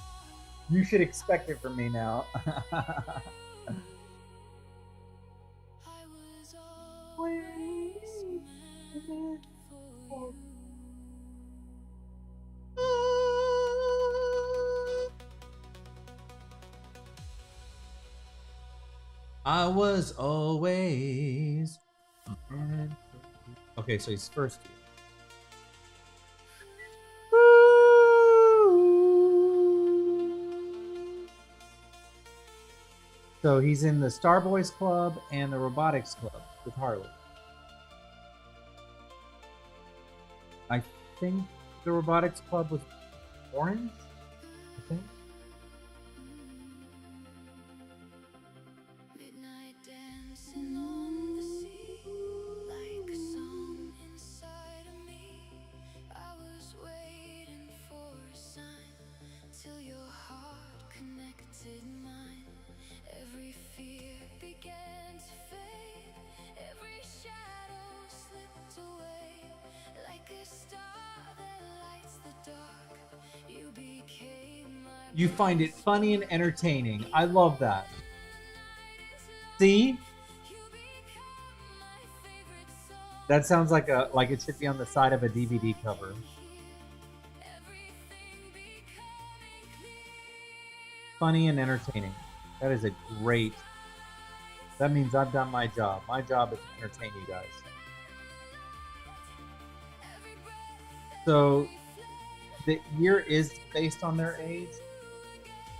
You should expect it from me now. I was always meant for you. I was always. Okay, so he's first year. So he's in the Starboys Club and the Robotics Club with Harley. I think the Robotics Club was orange, I think. Midnight dancing on the sea, like a song inside of me. I was waiting for a sign till your heart connected mine. Every fear began to fade, every shadow slipped away, like a star that lights the dark. You became my You find it funny and entertaining. I love that. See? That sounds like it should be on the side of a DVD cover. Funny and entertaining. That is a great. That means I've done my job. My job is to entertain you guys. So the year is based on their age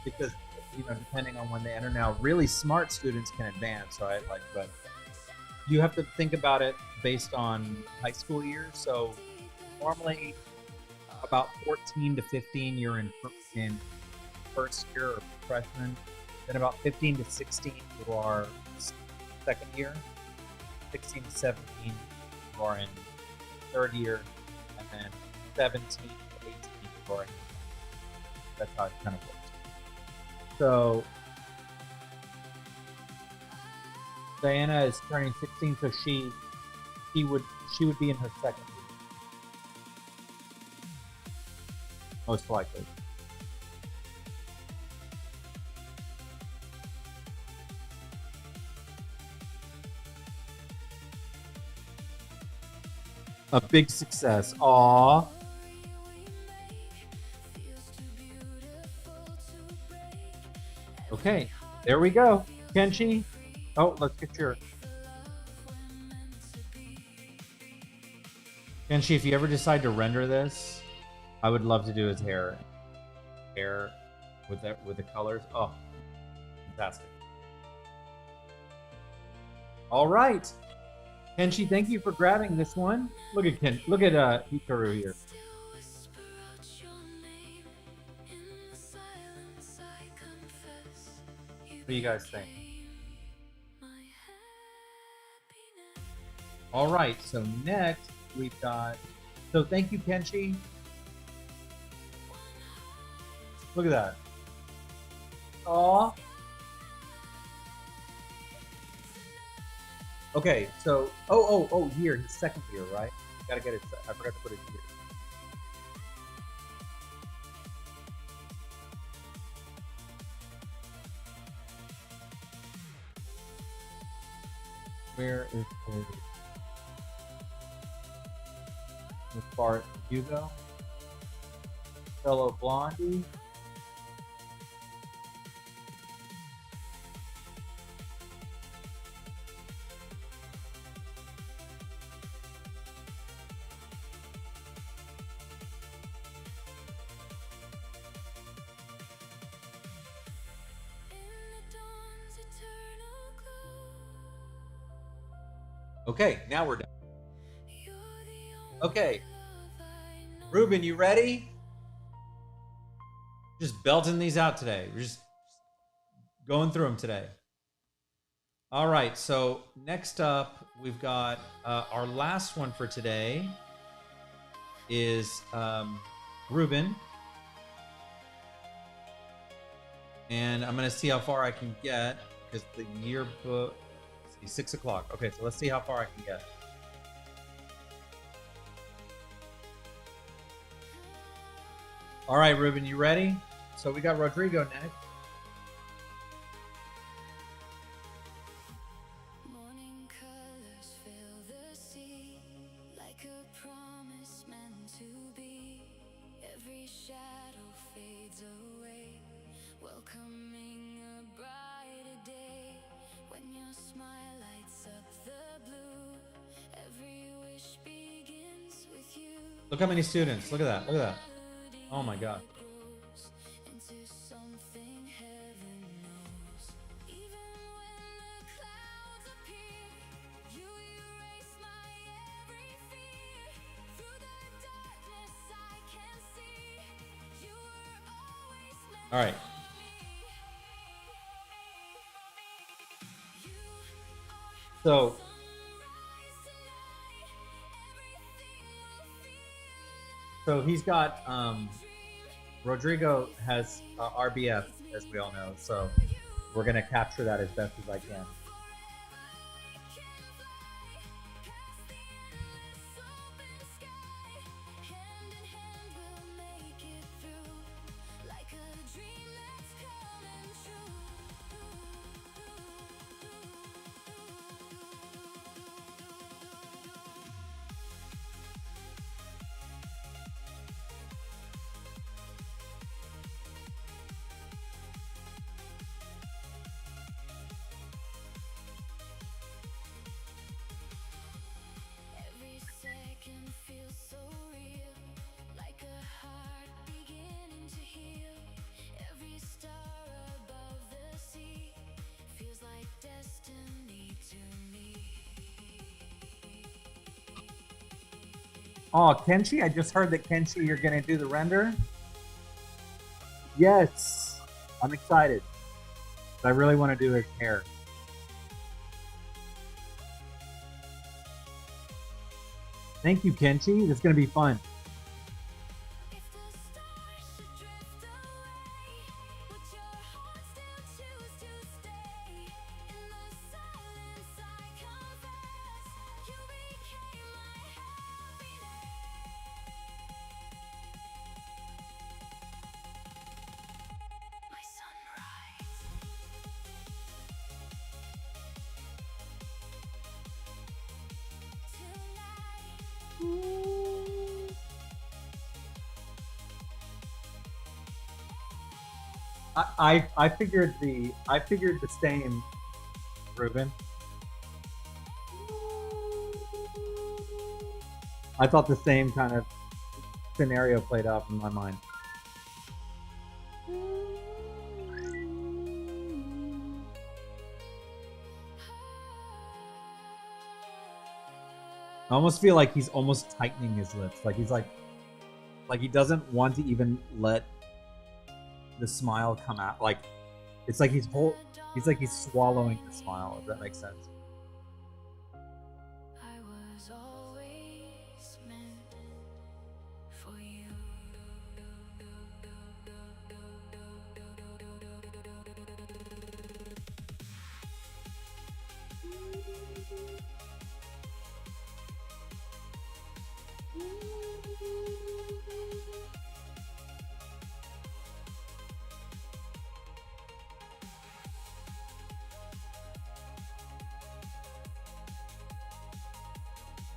because, you know, depending on when they enter. Now, really smart students can advance, right? Like, but you have to think about it based on high school years. So normally about 14 to 15 you're in first year or freshman, then about 15 to 16 who are second year, 16 to 17 who are in third year, and then 17 to 18 who are in. That's how it kind of works. So Diana is turning 16, so she would be in her second year, most likely. A big success. Aww. Okay, there we go. Kenshi. Oh, let's get your... Kenshi, if you ever decide to render this, I would love to do his hair with the colors. Oh, fantastic. All right. Kenshi, thank you for grabbing this one. Look at Hikaru here. What do you guys think? All right, so next we've got... So thank you, Kenshi. Look at that. Aw. Okay, so... Oh, here. His second year, right? Gotta get it... I forgot to put it here. Where is his... As far as Hugo, fellow Blondie. Okay, now we're done. Okay, Ruben, you ready? Just belting these out today. We're just going through them today. All right, so next up, we've got our last one for today is Ruben. And I'm going to see how far I can get because the yearbook is 6 o'clock. Okay, so let's see how far I can get. All right, Ruben, you ready? So we got Rodrigo next. Morning colors fill the sea like a promise meant to be. Every shadow fades away, welcoming a brighter day. When your smile lights up the blue, every wish begins with you. Look how many students. Look at that. Look at that. Oh my God. All right. So he's got Rodrigo has RBF, as we all know, so we're gonna capture that as best as I can. Oh, Kenshi, I just heard that Kenshi, you're gonna do the render. Yes. I'm excited. I really want to do his hair. Thank you, Kenchi. This is going to be fun. If the stars should drift away, would your heart still choose to stay? In the silence I confess, you became my happiness. My sunrise. Tonight. I figured the same, Ruben. I thought the same kind of scenario played out in my mind. I almost feel like he's almost tightening his lips, like he's like he doesn't want to even let the smile come out. Like it's like he's swallowing the smile, if that makes sense. I was always meant for you.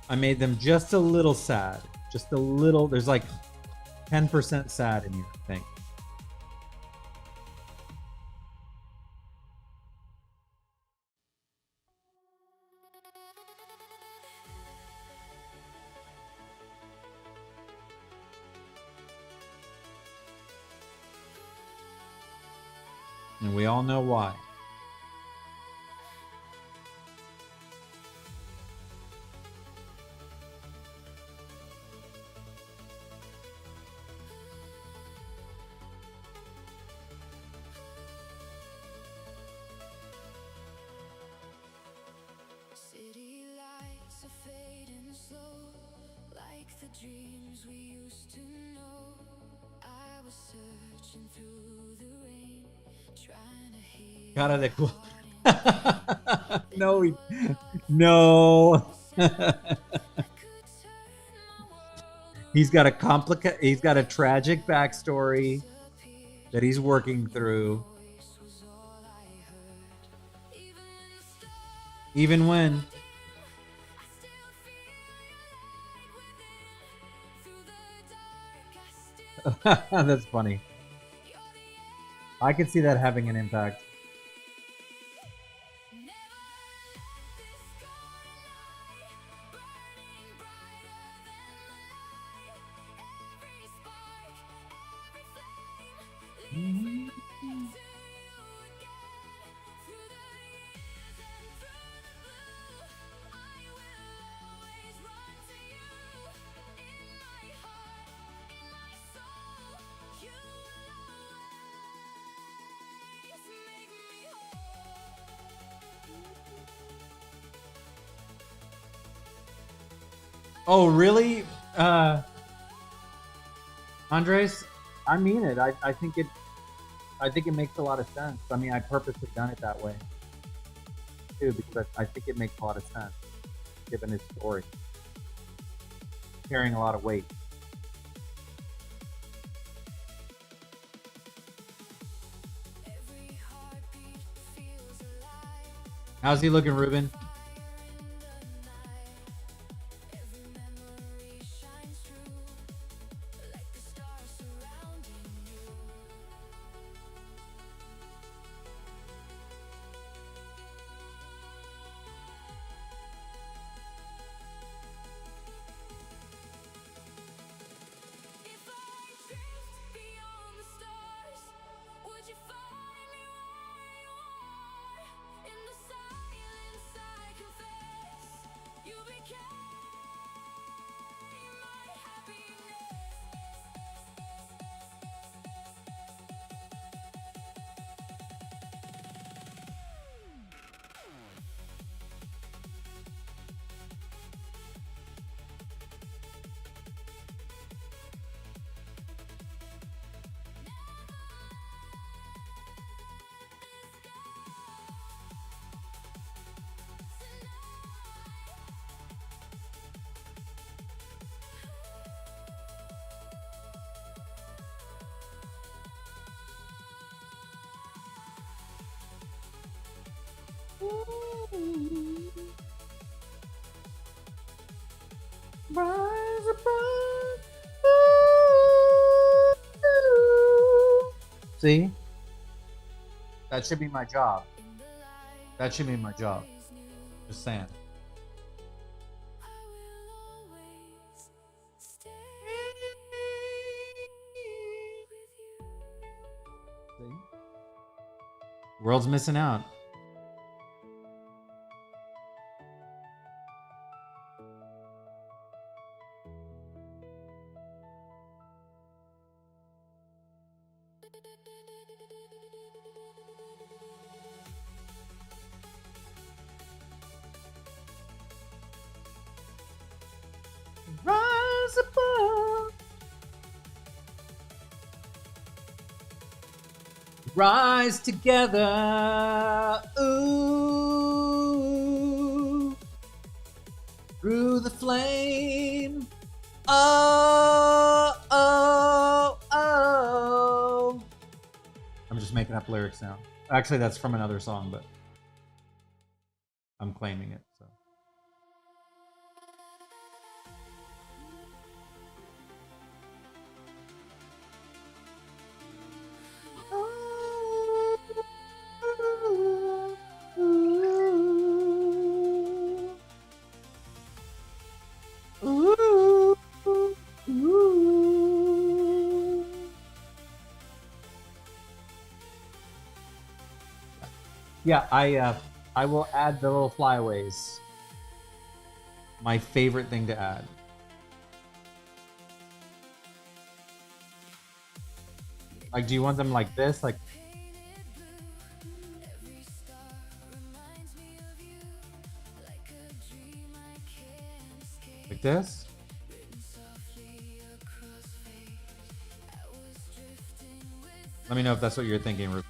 I made them just a little sad. Just a little. There's like 10% sad in here, I think. And we all know why. City lights are fading slow, like the dreams we used to know. I was searching through the rain, trying to hear. Cara de cu. No, no. He's got a tragic backstory that he's working through. Even when. That's funny. I could see that having an impact. Oh, really? Andres, I mean it. I think it makes a lot of sense. I mean, I purposely done it that way too because I think it makes a lot of sense given his story, carrying a lot of weight. How's he looking, Ruben? Rise above. See? That should be my job. That should be my job. Just saying. See? World's missing out. Rise above. Rise together. Ooh. Through the flame. Oh, oh, oh. I'm just making up lyrics now. Actually, that's from another song, but I'm claiming it. So. Yeah, I will add the little flyaways. My favorite thing to add. Like, do you want them like this? Like this? Let me know if that's what you're thinking, Ruben.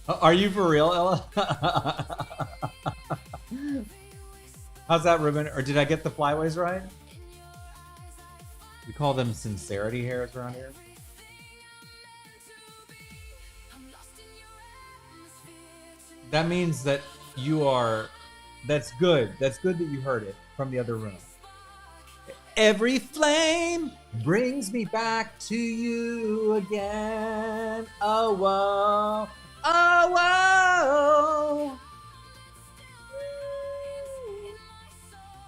Are you for real, Ella? How's that, Ruben? Or did I get the flyaways right? We call them sincerity hairs around here. That means that you are... That's good. That's good that you heard it from the other room. Every flame brings me back to you again. Oh, whoa. Oh,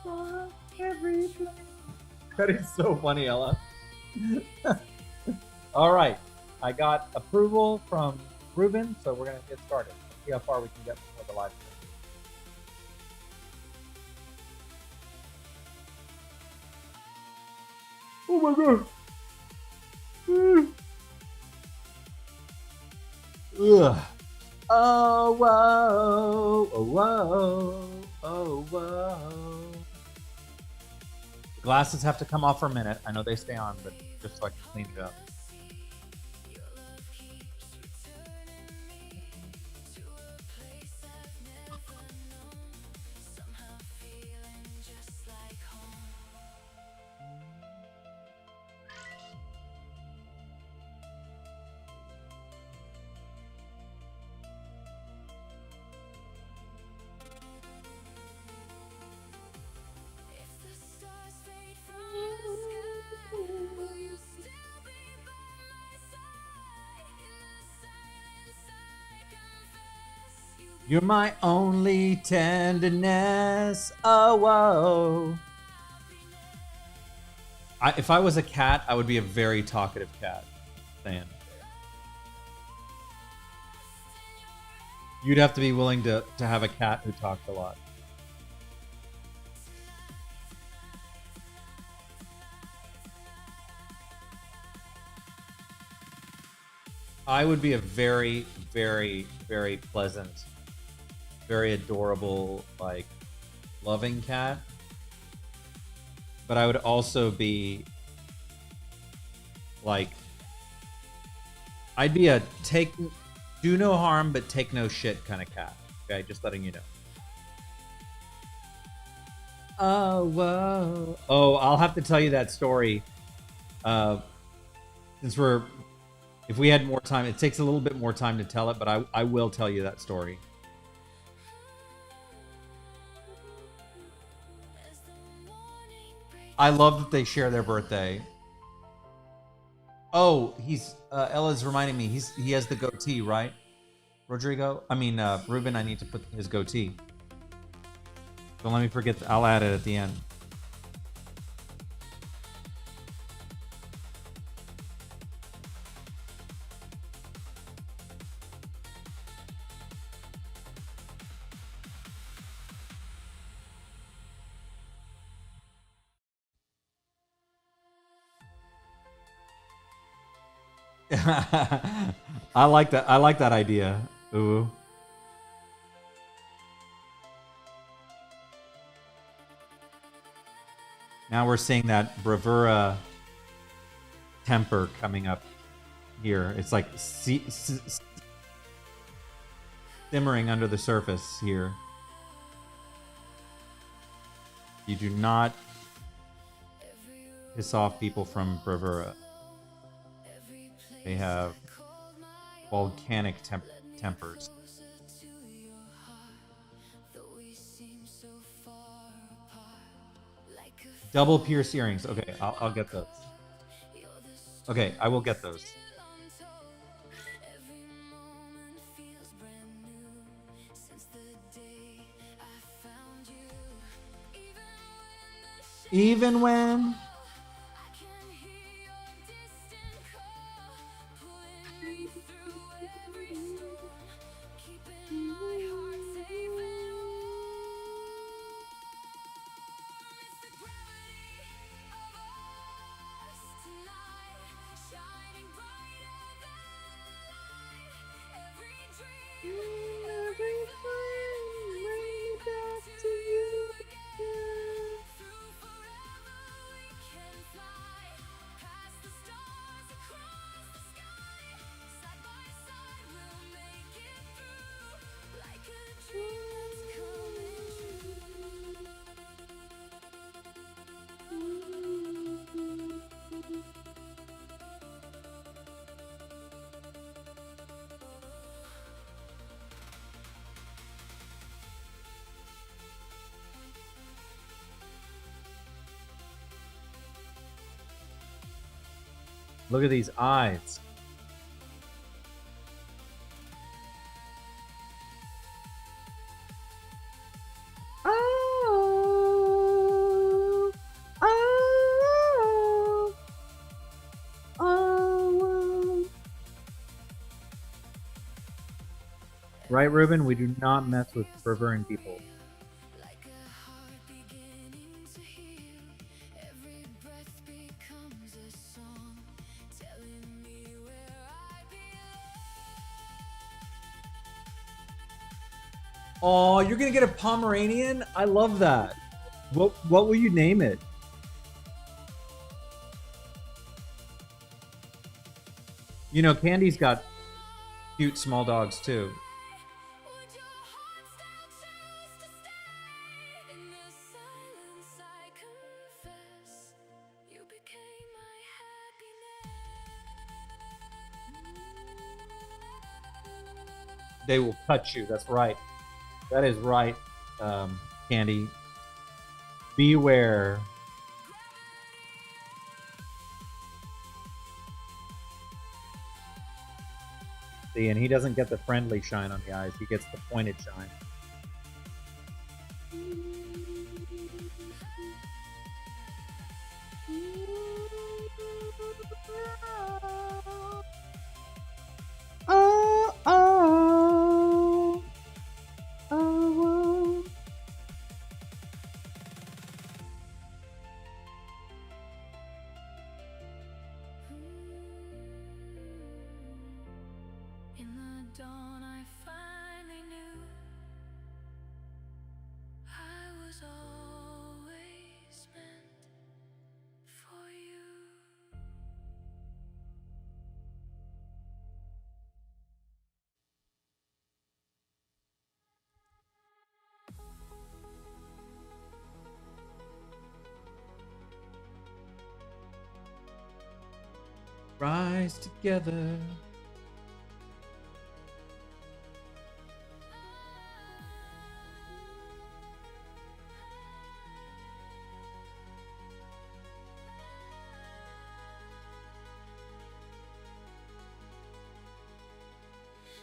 whoa. Every flame. That is so funny, Ella. All right. I got approval from Ruben, so we're going to get started. See how far we can get before the live stream. Oh my god. Ugh. Oh whoa. Oh whoa. Oh whoa. The glasses have to come off for a minute. I know they stay on, but just so I can clean it up. You're my only tenderness. Oh, whoa. If I was a cat, I would be a very talkative cat. Saying. You'd have to be willing to have a cat who talks a lot. I would be a very, very, very pleasant, very adorable, like, loving cat. But I would also be, like, I'd be a do no harm but take no shit kind of cat. Okay, just letting you know. Oh, whoa. Oh, I'll have to tell you that story Since if we had more time, it takes a little bit more time to tell it, but I will tell you that story. I love that they share their birthday. Oh, Ella's reminding me he has the goatee, right? Rodrigo? I mean, Ruben, I need to put his goatee. Don't let me forget. I'll add it at the end. I like that. I like that idea. Ooh. Now we're seeing that bravura temper coming up here. It's like simmering under the surface here. You do not piss off people from bravura. They have volcanic tempers. Double pierced earrings. Okay, I'll get those. Okay, I will get those. Even when... Look at these eyes. Oh, oh, oh. Right, Ruben? We do not mess with perverting people. Oh, you're gonna get a Pomeranian? I love that. What will you name it? You know, Candy's got cute small dogs too. They will cut you. That's right. That is right, Candy. Beware. See, and he doesn't get the friendly shine on the eyes. He gets the pointed shine. Oh, oh, oh. In the dawn, I finally knew Rise together.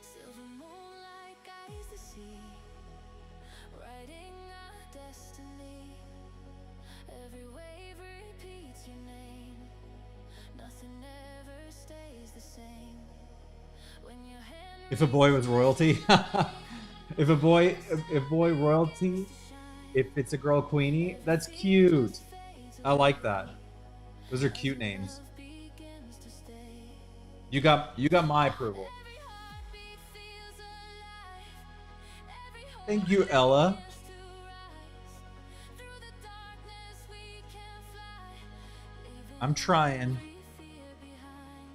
Silver moonlight guides the sea, writing our destiny. Every wave repeats your name. Nothing ever stays the same. When your hand If a boy was royalty. if boy royalty. If it's a girl Queenie, that's cute. I like that. Those are cute names. begins to stay. You got my approval. Every heartbeat feels alive. Every hope Thank you, Ella. to rise. Through the darkness we can fly. Leaving I'm trying. we fear behind.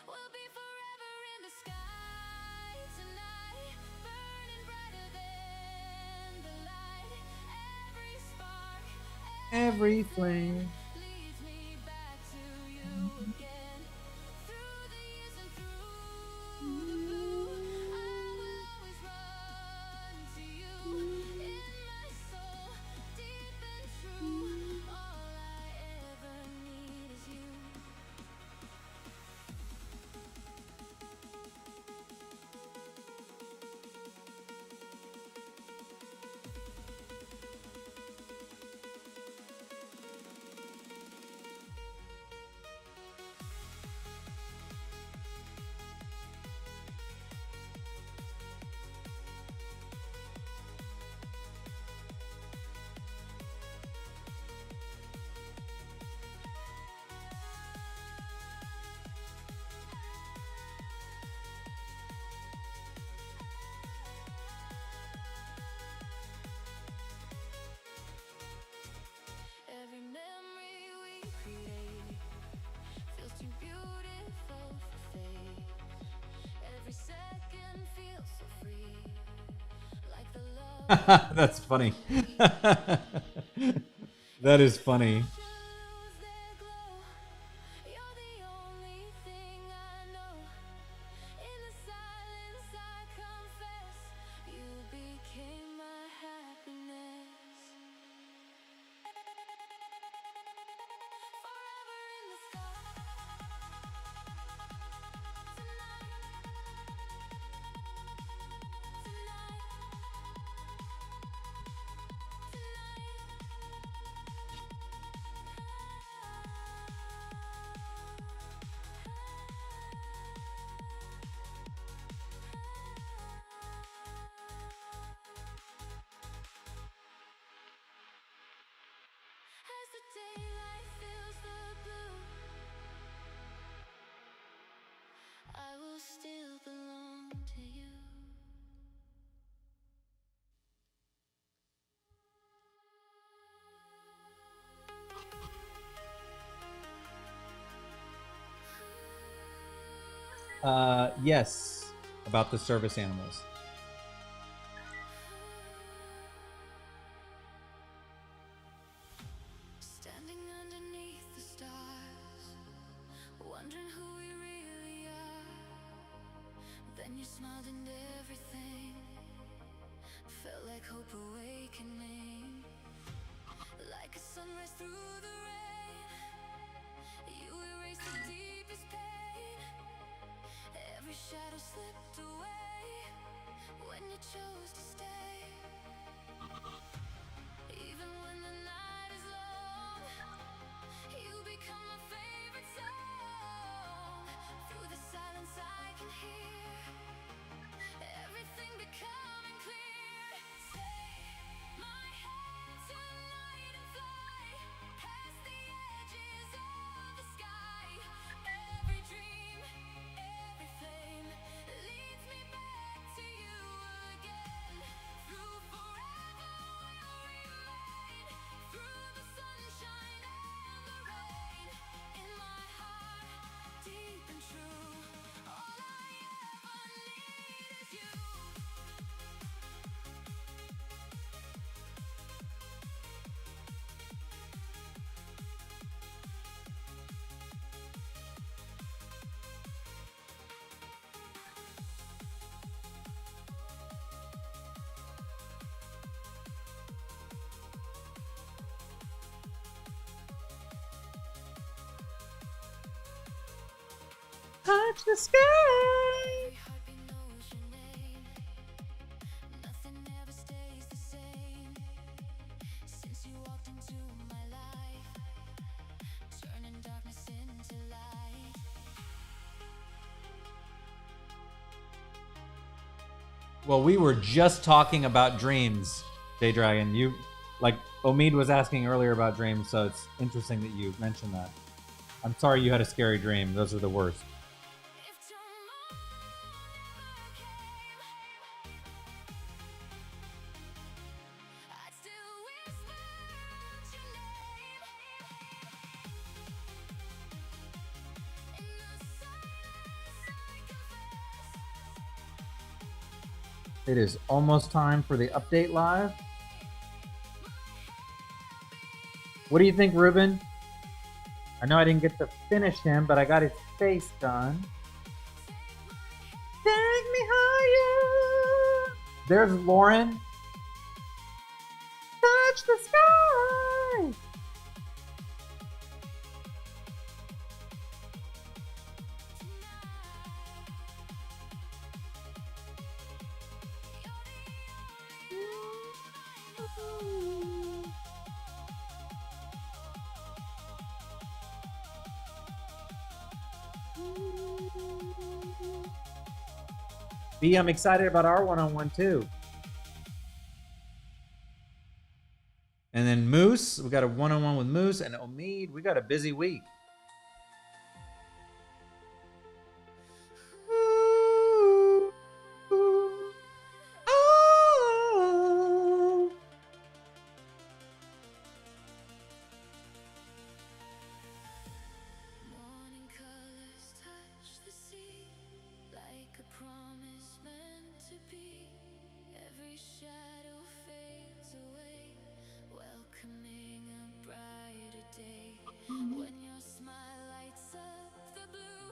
We'll be forever in the sky tonight, burning brighter than the light. Every spark, Every flame. leads me back to you again. Through the years and through the blue, I will always run to you. In my soul, deep and true, all I ever need is you. Every memory we create feels too beautiful for fate. Every second feels so free, like the love That's funny. That is funny. lose their glow. You're the only thing I know. In the silence I confess, you became my happiness. Forever in the sky as the daylight fills the blue, I will still belong to you. Yes, about the service animals. Standing underneath the stars, wondering who we really are. Then you smiled and everything felt like hope awakening. Like a sunrise through the rain, you erased the deepest pain. Every shadow slipped away when you chose to stay. Even when the night is long, you become my favorite song. Through the silence I can hear every Touch the sky. Every heartbeat knows your name. Nothing ever stays the same. Since you walked into my life, turning darkness into light. Well, we were just talking about dreams, J-Dragon. You, like, Omid was asking earlier about dreams, so it's interesting that you mentioned that. I'm sorry you had a scary dream. Those are the worst. If tomorrow came, I'd still whisper out your name. In the silence, I confess. It is almost time for the update live. What do you think, Ruben? I know I didn't get to finish him, but I got his face done. Take me higher. There's Lauren. Touch the sky. B, I'm excited about our one-on-one too. And then Moose, we got a one-on-one with Moose, and Omid, we got a busy week. Morning colors touch the sea like a promise meant to be. Every shadow fades away, welcoming a brighter day. When your smile lights up the blue,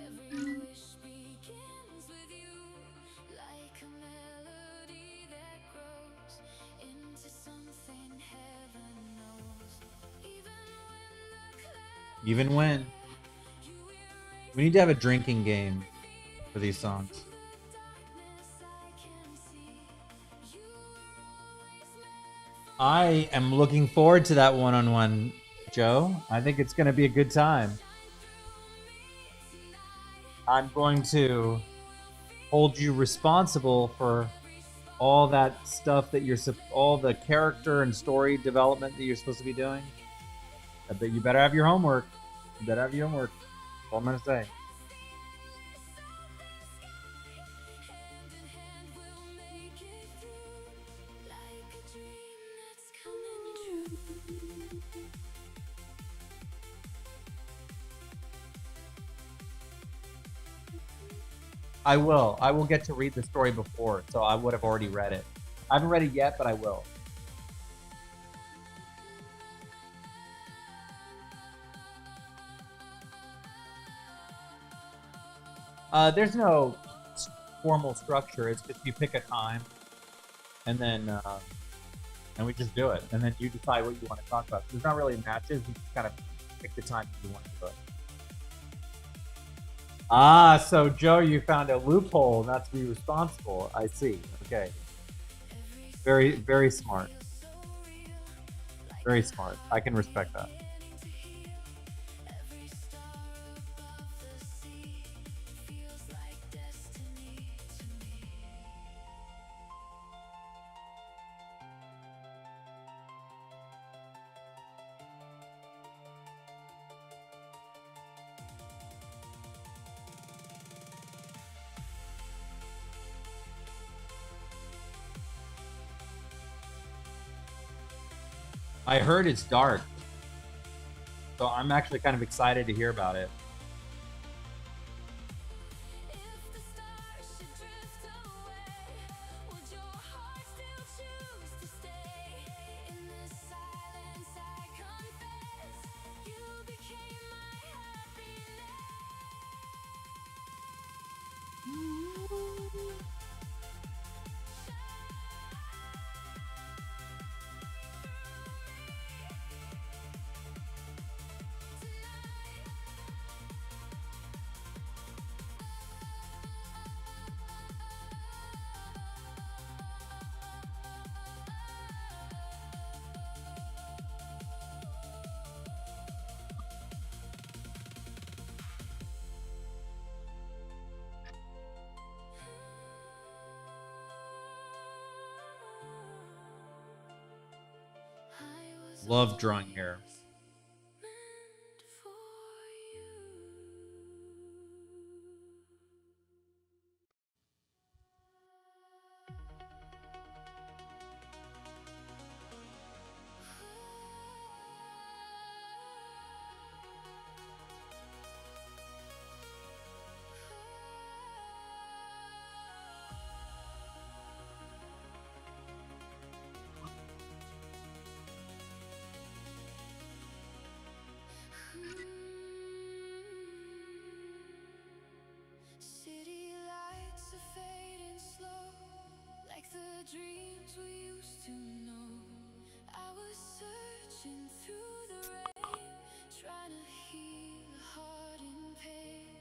every wish begins with you. Like a melody that grows into something heaven knows. Even when. We need to have a drinking game for these songs. I am looking forward to that one-on-one, Joe. I think it's going to be a good time. I'm going to hold you responsible for all that stuff that you're, all the character and story development that you're supposed to be doing. But you better have your homework. You better have your homework. That's all I'm going to say. I will. I will get to read the story before, so I would have already read it. I haven't read it yet, but I will. There's no formal structure. It's just you pick a time, and then we just do it. And then you decide what you want to talk about. There's not really matches. You just kind of pick the time you want to do it. Ah, so Joe, you found a loophole not to be responsible. I see. Okay. Very, very smart. Very smart. I can respect that. I heard it's dark, so I'm actually kind of excited to hear about it. Love drawing hair. meant for you. City lights are fading slow, like the dreams we used to know. I was searching through the rain, trying to heal a heart in pain.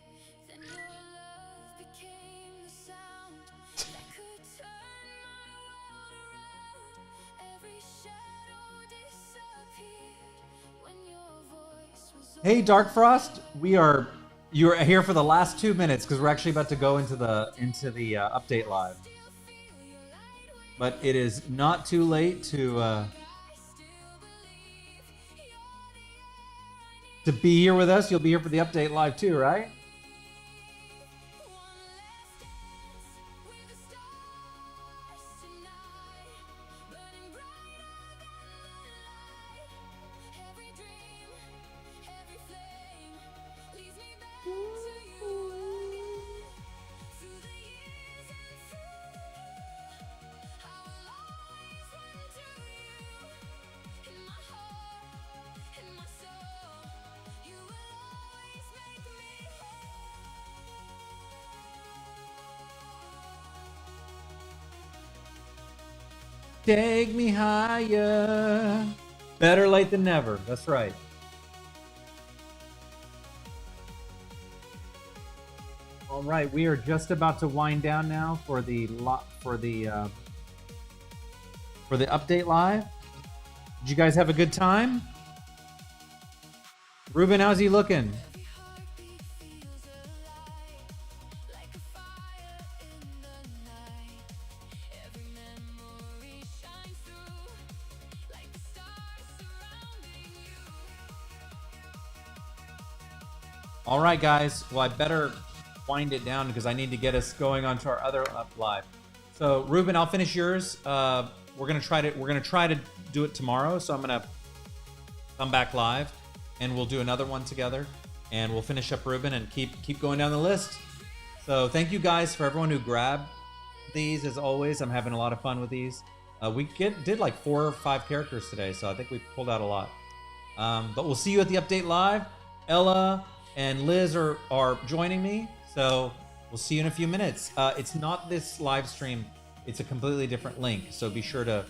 Then your love became the sound that could turn my world around. Every shadow disappeared when your voice was Hey, Dark Frost, you're here for the last 2 minutes because we're actually about to go into the update live. But it is not too late to be here with us. You'll be here for the update live too, right? Take me higher. Better late than never. That's right. All right, we are just about to wind down now for the update live. Did you guys have a good time? Ruben, how's he looking? All right, guys. Well, I better wind it down because I need to get us going on to our other live. So, Ruben, I'll finish yours. We're gonna try to do it tomorrow. So I'm gonna come back live, and we'll do another one together, and we'll finish up Ruben and keep going down the list. So thank you guys for everyone who grabbed these. As always, I'm having a lot of fun with these. We did like 4 or 5 characters today, so I think we pulled out a lot. But we'll see you at the update live. Ella and Liz are joining me, so we'll see you in a few minutes. It's not this live stream, it's a completely different link, so be sure to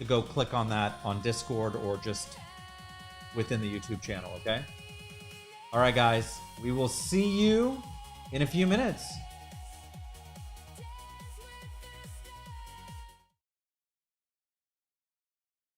go click on that on Discord or just within the YouTube channel, okay? All right, guys, we will see you in a few minutes.